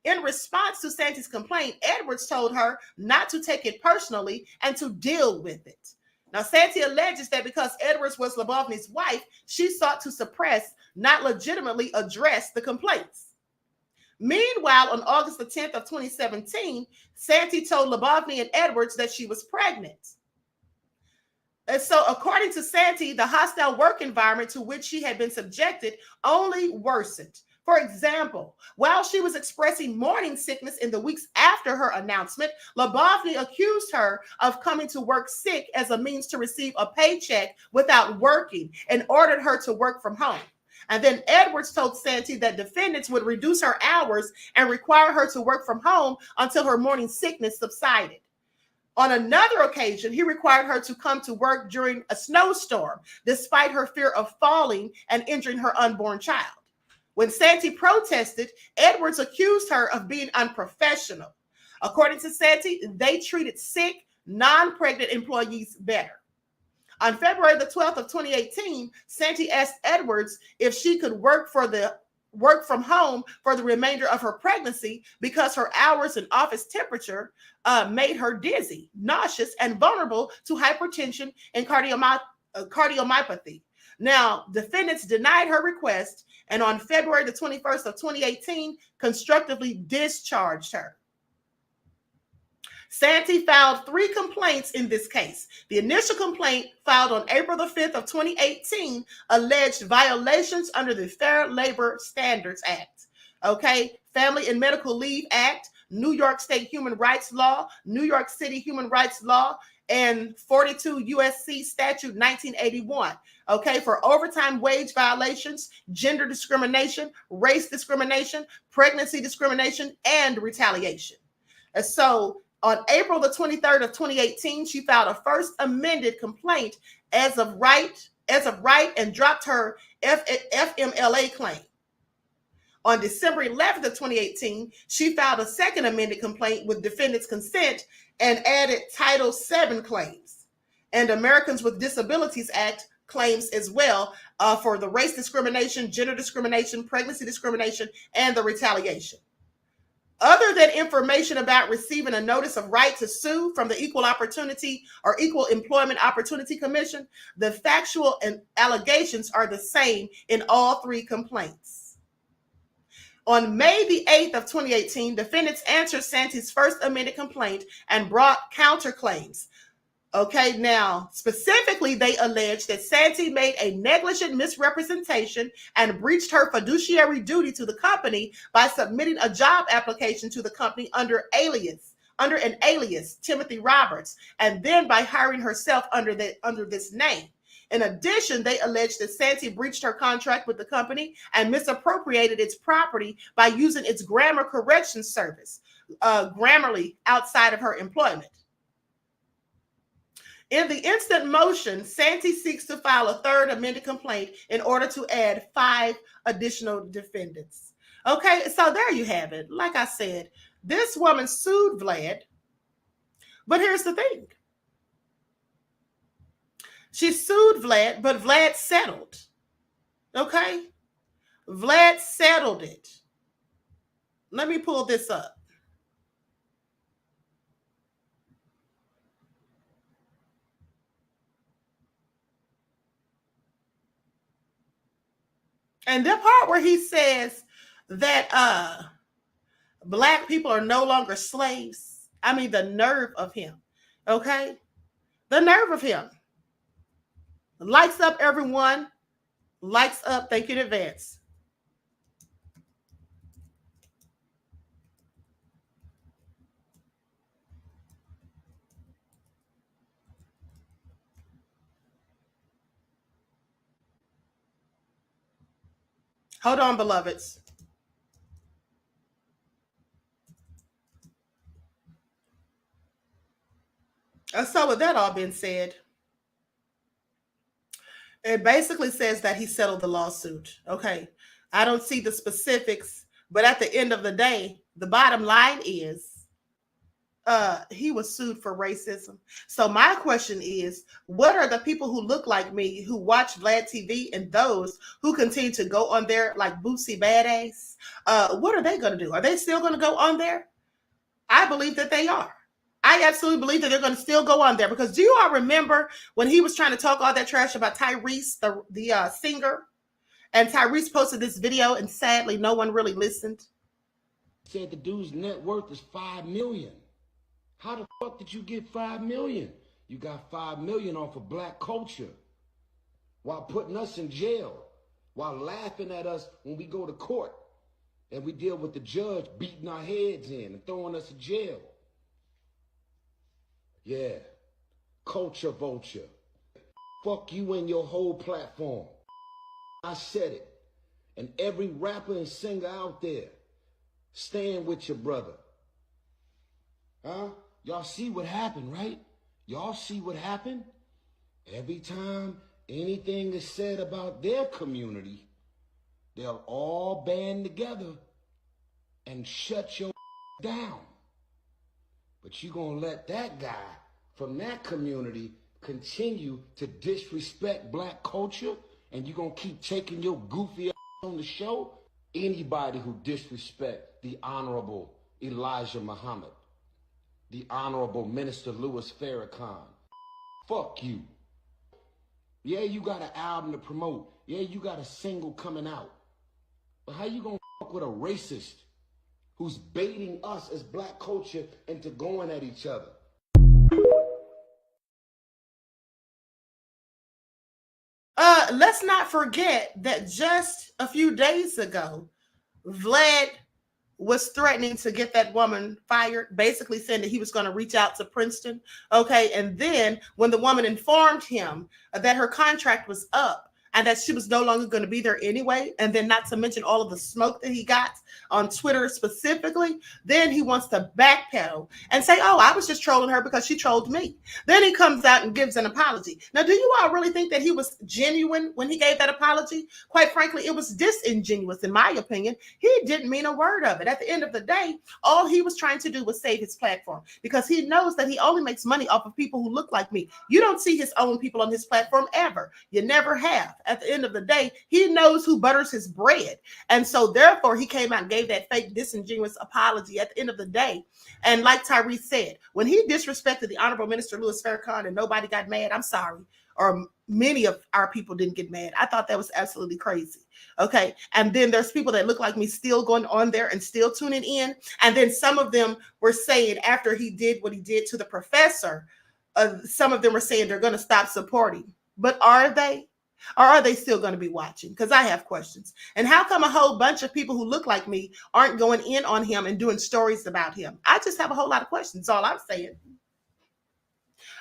In response to Santee's complaint, Edwards told her not to take it personally and to deal with it. Now, Santee alleges that because Edwards was Labovny's wife, she sought to suppress, not legitimately address the complaints. Meanwhile, on August the 10th of 2017, Santee told Labovny and Edwards that she was pregnant. And so, according to Santee, the hostile work environment to which she had been subjected only worsened. For example, while she was expressing morning sickness in the weeks after her announcement, Labovny accused her of coming to work sick as a means to receive a paycheck without working and ordered her to work from home. And then Edwards told Santee that defendants would reduce her hours and require her to work from home until her morning sickness subsided. On another occasion, he required her to come to work during a snowstorm, despite her fear of falling and injuring her unborn child. When Santee protested, Edwards accused her of being unprofessional. According to Santee, they treated sick, non-pregnant employees better. On February the 12th of 2018, Santee asked Edwards if she could work from home for the remainder of her pregnancy because her hours and office temperature made her dizzy, nauseous, and vulnerable to hypertension and cardiomyopathy. Now, defendants denied her request, and on February the 21st of 2018, constructively discharged her. Santee filed 3 complaints in this case. The initial complaint, filed on April the 5th of 2018, alleged violations under the Fair Labor Standards Act, Family and Medical Leave Act, New York State Human Rights Law, New York City Human Rights Law, and 42 USC Statute 1981, for overtime wage violations, gender discrimination, race discrimination, pregnancy discrimination, and retaliation. And so on April the 23rd of 2018, she filed a first amended complaint as of right and dropped her FMLA claim. On December 11th of 2018, she filed a second amended complaint with defendant's consent and added Title VII claims. and Americans with Disabilities Act claims as well for the race discrimination, gender discrimination, pregnancy discrimination, and the retaliation. Other than information about receiving a notice of right to sue from the Equal Opportunity or Equal Employment Opportunity Commission, the factual and allegations are the same in all three complaints. On May the 8th of 2018, defendants answered Santi's first amended complaint and brought counterclaims. Okay, now, specifically, they allege that Santi made a negligent misrepresentation and breached her fiduciary duty to the company by submitting a job application to the company under an alias, Timothy Roberts, and then by hiring herself under this name. In addition, they allege that Santi breached her contract with the company and misappropriated its property by using its grammar correction service, Grammarly, outside of her employment. In the instant motion, Santi seeks to file a third amended complaint in order to add 5 additional defendants. Okay, so there you have it. Like I said, this woman sued Vlad, but here's the thing. She sued Vlad, but Vlad settled. Okay? Vlad settled it. Let me pull this up. And the part where he says that Black people are no longer slaves. I mean, the nerve of him. Okay? The nerve of him. Likes up, everyone. Likes up. Thank you in advance. Hold on, beloveds. So with that all being said, it basically says that he settled the lawsuit. Okay. I don't see the specifics, but at the end of the day, the bottom line is he was sued for racism. So my question is, what are the people who look like me, who watch Vlad TV, and those who continue to go on there like Boosie Badass? What are they going to do? Are they still going to go on there? I believe that they are. I absolutely believe that they're going to still go on there, because do you all remember when he was trying to talk all that trash about Tyrese, the singer? And Tyrese posted this video, and sadly, no one really listened. Said the dude's net worth is $5 million. How the fuck did you get $5 million? You got $5 million off of Black culture, while putting us in jail, while laughing at us when we go to court and we deal with the judge beating our heads in and throwing us in jail. Yeah, culture vulture. Fuck you and your whole platform. I said it. And every rapper and singer out there, stand with your brother. Huh? Y'all see what happened, right? Y'all see what happened? Every time anything is said about their community, they'll all band together and shut your down. But you gonna let that guy from that community continue to disrespect Black culture, and you gonna keep taking your goofy ass on the show? Anybody who disrespect the Honorable Elijah Muhammad, the Honorable Minister Louis Farrakhan, fuck you. Yeah, you got an album to promote. Yeah, you got a single coming out. But how you gonna fuck with a racist who's baiting us as Black culture into going at each other? Let's not forget that just a few days ago, Vlad was threatening to get that woman fired, basically saying that he was going to reach out to Princeton. Okay. And then when the woman informed him that her contract was up and that she was no longer going to be there anyway, and then not to mention all of the smoke that he got on Twitter specifically, then he wants to backpedal and say, oh, I was just trolling her because she trolled me. Then he comes out and gives an apology. Now, do you all really think that he was genuine when he gave that apology? Quite frankly, it was disingenuous, in my opinion. He didn't mean a word of it. At the end of the day, all he was trying to do was save his platform, because he knows that he only makes money off of people who look like me. You don't see his own people on his platform ever. You never have. At the end of the day, he knows who butters his bread. And so therefore, he came out and gave that fake disingenuous apology at the end of the day. And like Tyrese said, when he disrespected the Honorable Minister Louis Farrakhan and nobody got mad, I'm sorry, or many of our people didn't get mad. I thought that was absolutely crazy. Okay. And then there's people that look like me still going on there and still tuning in. And then some of them were saying, after he did what he did to the professor, some of them were saying they're going to stop supporting. But are they? Or are they still going to be watching? Because I have questions. And how come a whole bunch of people who look like me aren't going in on him and doing stories about him? I just have a whole lot of questions. That's all I'm saying.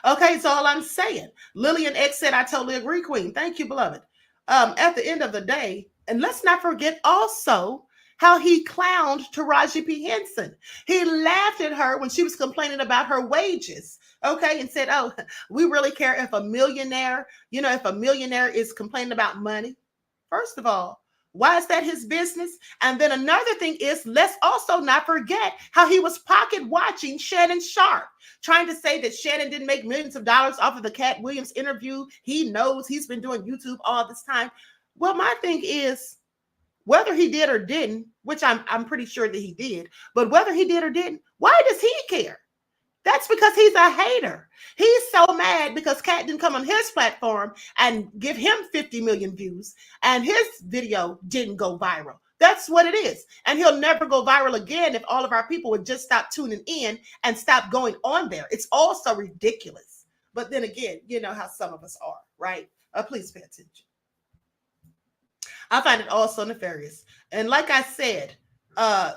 Okay, that's all I'm saying. Lillian X said, I totally agree, Queen. Thank you, beloved. At the end of the day, and let's not forget also how he clowned Taraji P. Henson. He laughed at her when she was complaining about her wages. Okay, and said, oh, we really care if a millionaire, if a millionaire is complaining about money. First of all, why is that his business? And then another thing is, let's also not forget how he was pocket watching Shannon Sharp, trying to say that Shannon didn't make millions of dollars off of the Cat Williams interview. He knows he's been doing YouTube all this time. Well, my thing is, whether he did or didn't, which I'm pretty sure that he did, but whether he did or didn't, why does he care? That's because he's a hater. He's so mad because Cat didn't come on his platform and give him 50 million views and his video didn't go viral. That's what it is. And he'll never go viral again if all of our people would just stop tuning in and stop going on there. It's also ridiculous. But then again, you know how some of us are, right? Please pay attention. I find it also nefarious. And like I said,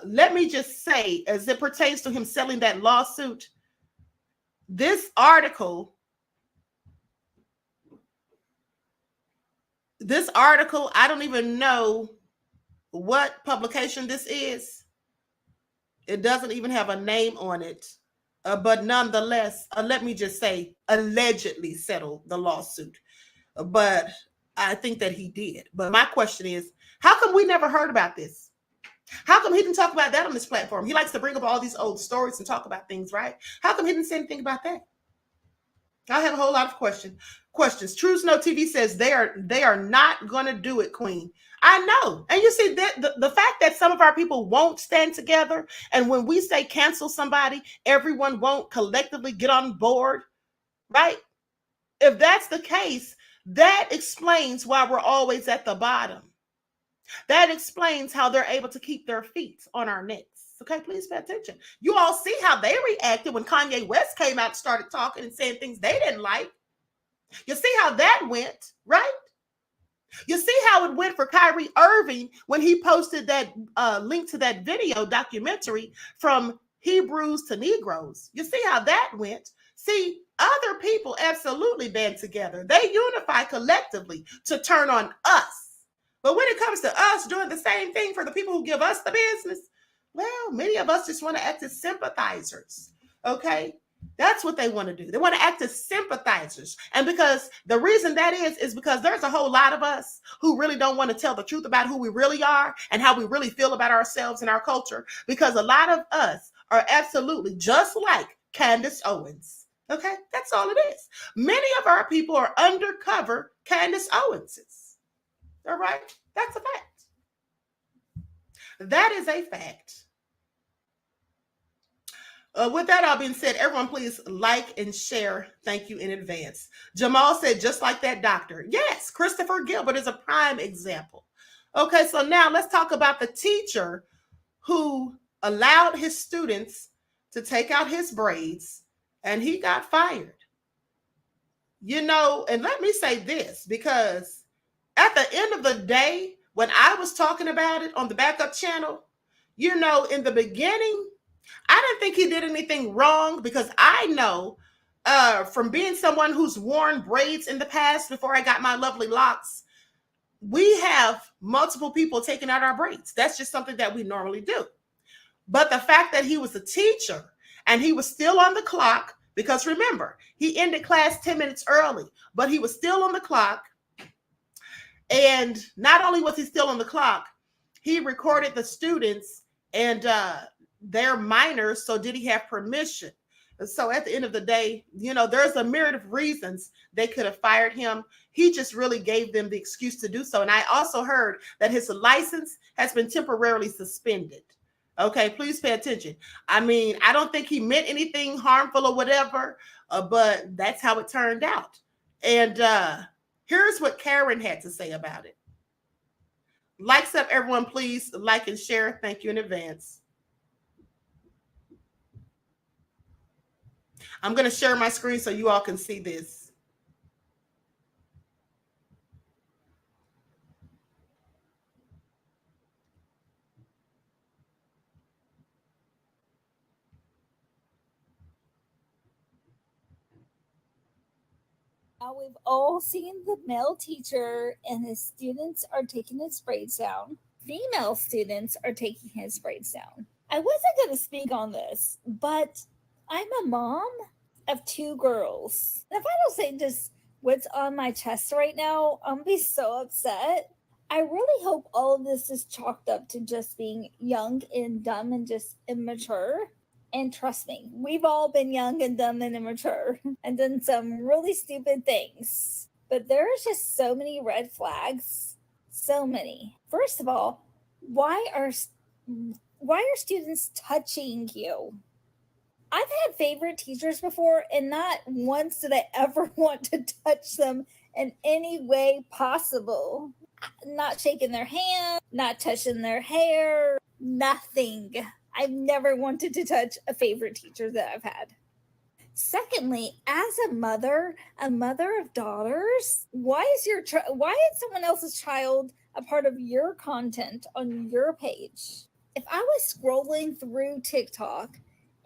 let me just say, as it pertains to him selling that lawsuit, this article, I don't even know what publication this is. It doesn't even have a name on it. But nonetheless, let me just say, allegedly settled the lawsuit. But I think that he did. But my question is, how come we never heard about this? How come he didn't talk about that on this platform? He likes to bring up all these old stories and talk about things, right? How come he didn't say anything about that? I have a whole lot of questions. True Snow TV says they are not going to do it, Queen. I know. And you see, that the fact that some of our people won't stand together, and when we say cancel somebody, everyone won't collectively get on board, right? If that's the case, that explains why we're always at the bottom. That explains how they're able to keep their feet on our necks. Okay, please pay attention. You all see how they reacted when Kanye West came out and started talking and saying things they didn't like. You see how that went, right? You see how it went for Kyrie Irving when he posted that link to that video documentary from Hebrews to Negroes. You see how that went. See, other people absolutely band together. They unify collectively to turn on us. But when it comes to us doing the same thing for the people who give us the business, well, many of us just want to act as sympathizers, okay? That's what they want to do. They want to act as sympathizers. And because the reason that is because there's a whole lot of us who really don't want to tell the truth about who we really are and how we really feel about ourselves and our culture, because a lot of us are absolutely just like Candace Owens, okay? That's all it is. Many of our people are undercover Candace Owenses. All right, that's a fact. That is a fact. With that all being said, everyone please like and share. Thank you in advance. Jamal said, just like that doctor. Yes, Christopher Gilbert is a prime example. Okay, so now let's talk about the teacher who allowed his students to take out his braids and he got fired. You know, and let me say this, because at the end of the day, when I was talking about it on the backup channel, you know, in the beginning, I didn't think he did anything wrong, because I know from being someone who's worn braids in the past before I got my lovely locks, we have multiple people taking out our braids. That's just something that we normally do. But the fact that he was a teacher and he was still on the clock, because remember, he ended class 10 minutes early, but he was still on the clock. And not only was he still on the clock, he recorded the students and they're minors. So did he have permission? So at the end of the day, you know, there's a myriad of reasons they could have fired him. He just really gave them the excuse to do so. And I also heard that his license has been temporarily suspended. Okay, please pay attention. I mean, I don't think he meant anything harmful or whatever, but that's how it turned out. And here's what Karen had to say about it. Likes up, everyone, please like and share. Thank you in advance. I'm going to share my screen so you all can see this. We've all seen the male teacher and his students are taking his braids down. Female students are taking his braids down. I wasn't going to speak on this, but I'm a mom of 2 girls. And if I don't say just what's on my chest right now, I'm going to be so upset. I really hope all of this is chalked up to just being young and dumb and just immature. And trust me, we've all been young and dumb and immature and done some really stupid things. But there's just so many red flags. So many. First of all, why are students touching you? I've had favorite teachers before, and not once did I ever want to touch them in any way possible. Not shaking their hand, not touching their hair, nothing. I've never wanted to touch a favorite teacher that I've had. Secondly, as a mother of daughters, why is someone else's child a part of your content on your page? If I was scrolling through TikTok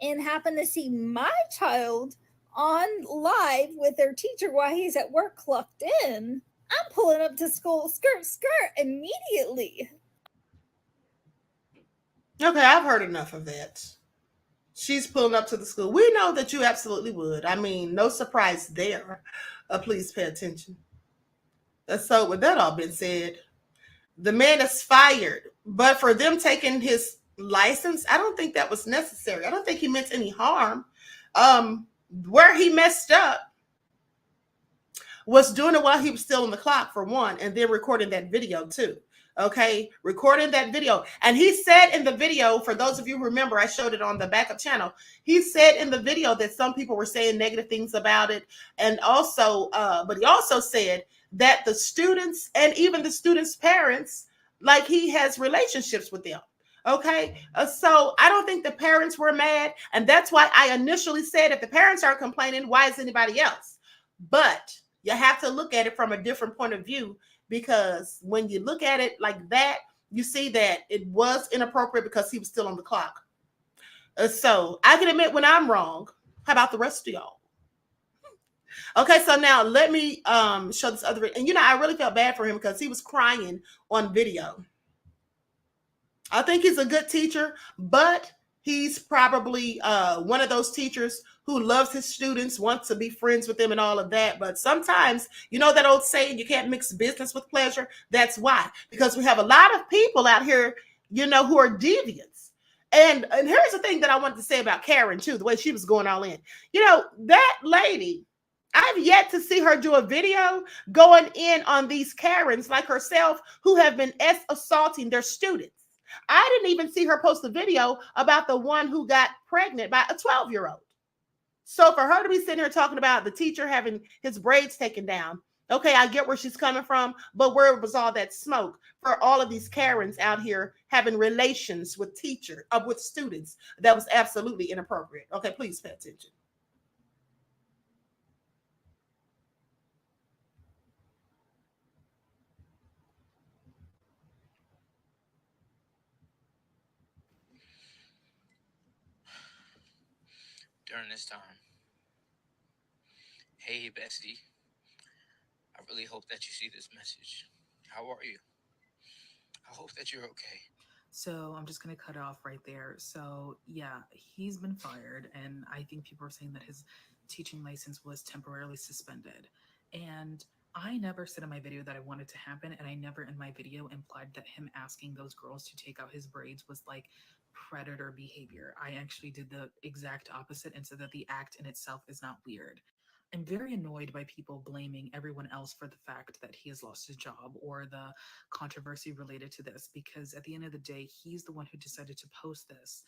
and happened to see my child on live with their teacher while he's at work clocked in, I'm pulling up to school skirt immediately. Okay, I've heard enough of that. She's pulling up to the school. We know that you absolutely would. I mean, no surprise there. Please pay attention. So with that all been said, the man is fired. But for them taking his license, I don't think that was necessary. I don't think he meant any harm. Where he messed up was doing it while he was still on the clock, for one, and then recording that video too. Okay, recording that video. And he said in the video, for those of you who remember, I showed it on the backup channel. He said in the video that some people were saying negative things about it. And also, but he also said that the students and even the students' parents, like he has relationships with them. Okay, so I don't think the parents were mad. And that's why I initially said if the parents aren't complaining, why is anybody else? But you have to look at it from a different point of view. Because when you look at it like that, you see that it was inappropriate because he was still on the clock. So I can admit when I'm wrong. How about the rest of y'all? Okay, so now let me show this other. And, you know, I really felt bad for him because he was crying on video. I think he's a good teacher, but he's probably one of those teachers who loves his students, wants to be friends with them and all of that. But sometimes, you know that old saying, you can't mix business with pleasure? That's why. Because we have a lot of people out here, you know, who are deviants. And here's the thing that I wanted to say about Karen, too, the way she was going all in. You know, that lady, I've yet to see her do a video going in on these Karens like herself who have been assaulting their students. I didn't even see her post a video about the one who got pregnant by a 12-year-old. So for her to be sitting here talking about the teacher having his braids taken down, okay, I get where she's coming from, but where was all that smoke for all of these Karens out here having relations with with students? That was absolutely inappropriate. Okay, please pay attention. During this time, hey bestie, I really hope that you see this message. How are you? I hope that you're okay. So I'm just going to cut off right there. So yeah, he's been fired. And I think people are saying that his teaching license was temporarily suspended. And I never said in my video that I wanted to happen. And I never in my video implied that him asking those girls to take out his braids was like predator behavior. I actually did the exact opposite and said that the act in itself is not weird. I'm very annoyed by people blaming everyone else for the fact that he has lost his job or the controversy related to this, because at the end of the day, he's the one who decided to post this.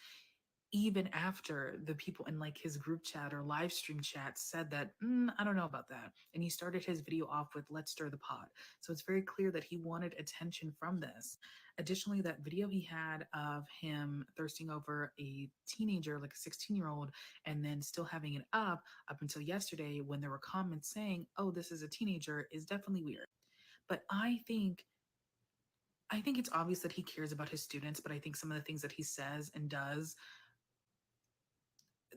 Even after the people in like his group chat or live stream chat said that, I don't know about that. And he started his video off with, let's stir the pot. So it's very clear that he wanted attention from this. Additionally, that video he had of him thirsting over a teenager, like a 16-year-old, and then still having it up until yesterday when there were comments saying, oh, this is a teenager, is definitely weird. But I think it's obvious that he cares about his students, but I think some of the things that he says and does,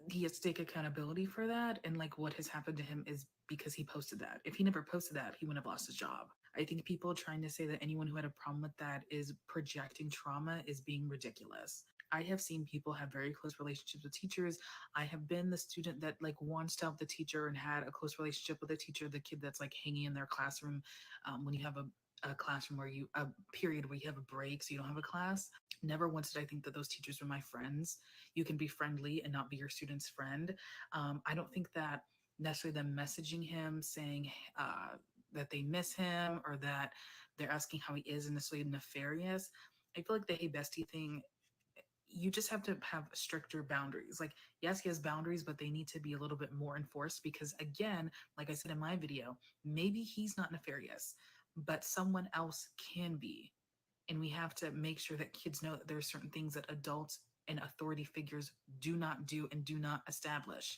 he has to take accountability for that. And like what has happened to him is because he posted that. If he never posted that, he wouldn't have lost his job. I think people trying to say that anyone who had a problem with that is projecting trauma is being ridiculous. I have seen people have very close relationships with teachers. I have been the student that like wants to help the teacher and had a close relationship with the teacher, the kid that's like hanging in their classroom when you have a classroom where a period where you have a break so you don't have a class. Never once did I think that those teachers were my friends. You can be friendly and not be your student's friend. I don't think that necessarily them messaging him saying that they miss him or that they're asking how he is necessarily nefarious. I feel like the hey bestie thing, you just have to have stricter boundaries. Like, yes, he has boundaries, but they need to be a little bit more enforced because again, like I said in my video, maybe he's not nefarious, but someone else can be. And we have to make sure that kids know that there are certain things that adults and authority figures do not do and do not establish.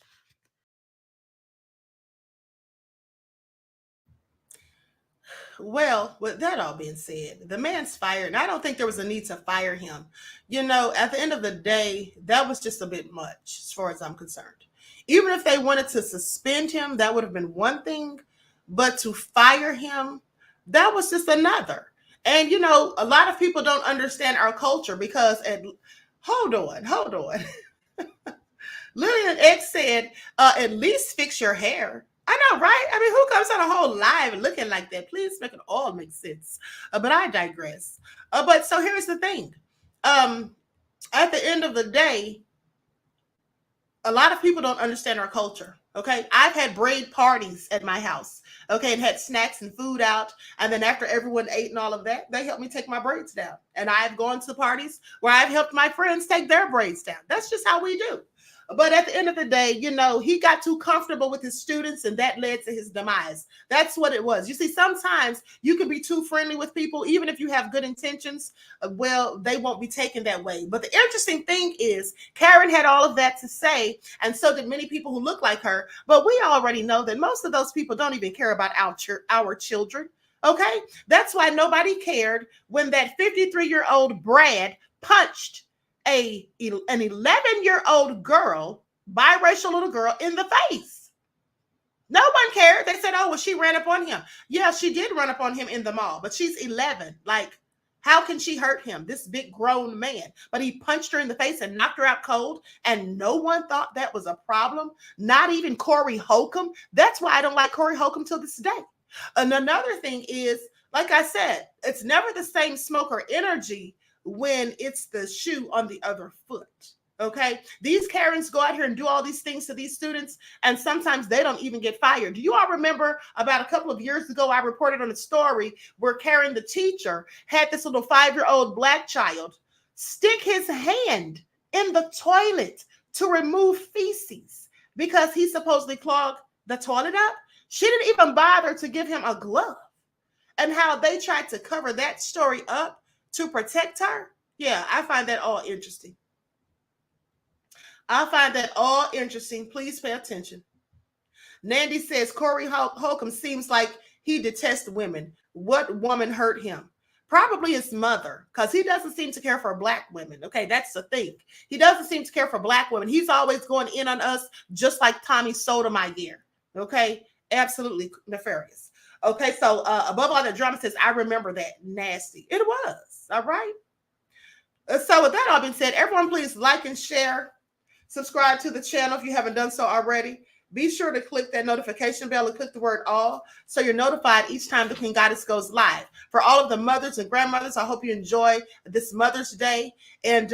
Well, with that all being said, the man's fired, and I don't think there was a need to fire him. You know, at the end of the day, that was just a bit much as far as I'm concerned. Even if they wanted to suspend him, that would have been one thing, but to fire him, that was just another. And, you know, a lot of people don't understand our culture because hold on. Lillian X said, at least fix your hair. I know, right? I mean, who comes on a whole live looking like that? Please make it all make sense. But I digress. But so here's the thing. At the end of the day, a lot of people don't understand our culture. Okay. I've had braid parties at my house. Okay. And had snacks and food out. And then after everyone ate and all of that, they helped me take my braids down. And I've gone to parties where I've helped my friends take their braids down. That's just how we do. But at the end of the day, you know, he got too comfortable with his students and that led to his demise. That's what it was. You see, sometimes you can be too friendly with people, even if you have good intentions. Well, they won't be taken that way. But the interesting thing is Karen had all of that to say, and so did many people who look like her. But we already know that most of those people don't even care about our children. Okay, that's why nobody cared when that 53-year-old Brad punched an 11-year-old girl, biracial little girl, in the face. No one cared. They said, oh, well, she ran up on him. Yeah, she did run up on him in the mall, but she's 11. Like, how can she hurt him? This big grown man. But he punched her in the face and knocked her out cold, and no one thought that was a problem. Not even Corey Holcomb. That's why I don't like Corey Holcomb till this day. And another thing is, like I said, it's never the same smoke or energy when it's the shoe on the other foot. Okay, these Karens go out here and do all these things to these students, and sometimes they don't even get fired. Do you all remember about a couple of years ago, I reported on a story where Karen, the teacher, had this little 5-year-old black child stick his hand in the toilet to remove feces because he supposedly clogged the toilet up? She didn't even bother to give him a glove. And how they tried to cover that story up to protect her. Yeah, I find that all interesting. I find that all interesting. Please pay attention. Nandy says, Corey Holcomb seems like he detests women. What woman hurt him? Probably his mother, because he doesn't seem to care for black women. Okay, that's the thing. He doesn't seem to care for black women. He's always going in on us, just like Tommy Sotomayor. Okay, absolutely nefarious. Okay, so above all that drama says, I remember that. Nasty. It was. All right. So with that all being said, everyone please like and share. Subscribe to the channel if you haven't done so already. Be sure to click that notification bell and click the word all so you're notified each time the Queen Goddess goes live. For all of the mothers and grandmothers, I hope you enjoy this Mother's Day. And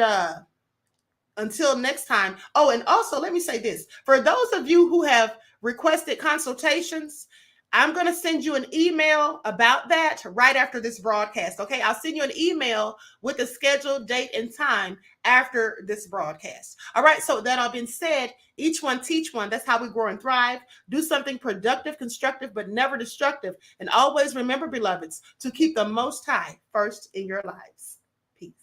until next time. Oh, and also let me say this. For those of you who have requested consultations, I'm going to send you an email about that right after this broadcast. Okay, I'll send you an email with the scheduled date and time after this broadcast. All right, so that all being said, each one teach one. That's how we grow and thrive. Do something productive, constructive, but never destructive. And always remember, beloveds, to keep the Most High first in your lives. Peace.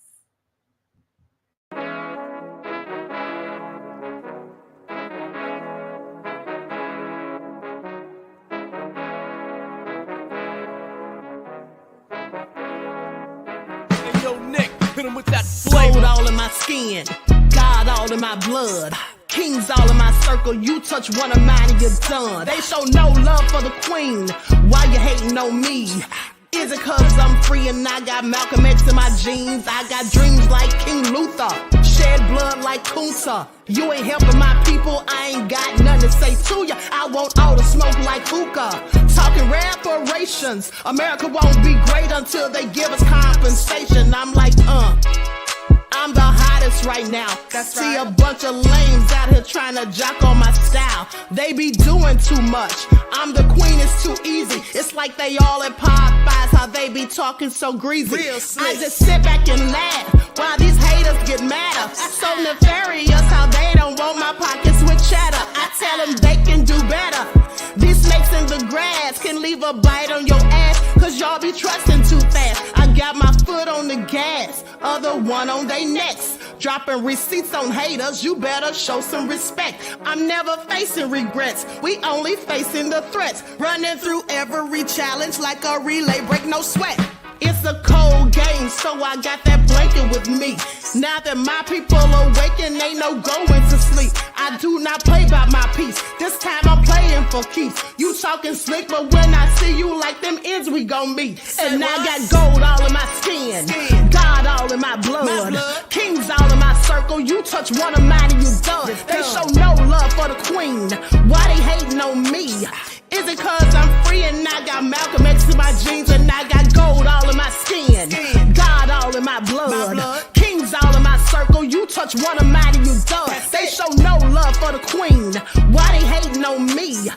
Gold all in my skin, God all in my blood, kings all in my circle. You touch one of mine and you're done. They show no love for the queen. Why you hating on me? Is it cause I'm free and I got Malcolm X in my jeans? I got dreams like King Luther, shed blood like Kunta. You ain't helping my people, I ain't got nothing to say to ya. I want all the smoke like hookah. Talking reparations, America won't be great until they give us compensation. I'm like, I'm the hottest right now. That's See right. a bunch of lames out here trying to jock on my style. They be doing too much. I'm the queen, it's too easy. It's like they all at Popeyes, how they be talking so greasy. Real slick. I just sit back and laugh while these haters get madder. So nefarious how they don't want my pockets with cheddar. I tell them they can do better. These snakes in the grass can leave a bite on your ass, cause y'all be trusting too fast. I got my foot on the gas, other one on they necks. Dropping receipts on haters, you better show some respect. I'm never facing regrets, we only facing the threats. Running through every challenge like a relay, break no sweat. It's a cold game, so I got that blanket with me. Now that my people awaken, ain't no going to sleep. I do not play by my piece, this time I'm playing for keeps. You talking slick, but when I see you like them ends, we gon' meet. And I got gold all in my skin, God all in my blood, kings all in my circle. You touch one of mine and you done. They show no love for the queen. Why they hating on me? Is it cause I'm free and I got Malcolm X in my jeans and I got gold all in my skin, God all in my blood, kings all in my circle. You touch one of mine and you done. They show no love for the queen. Why they hating on me?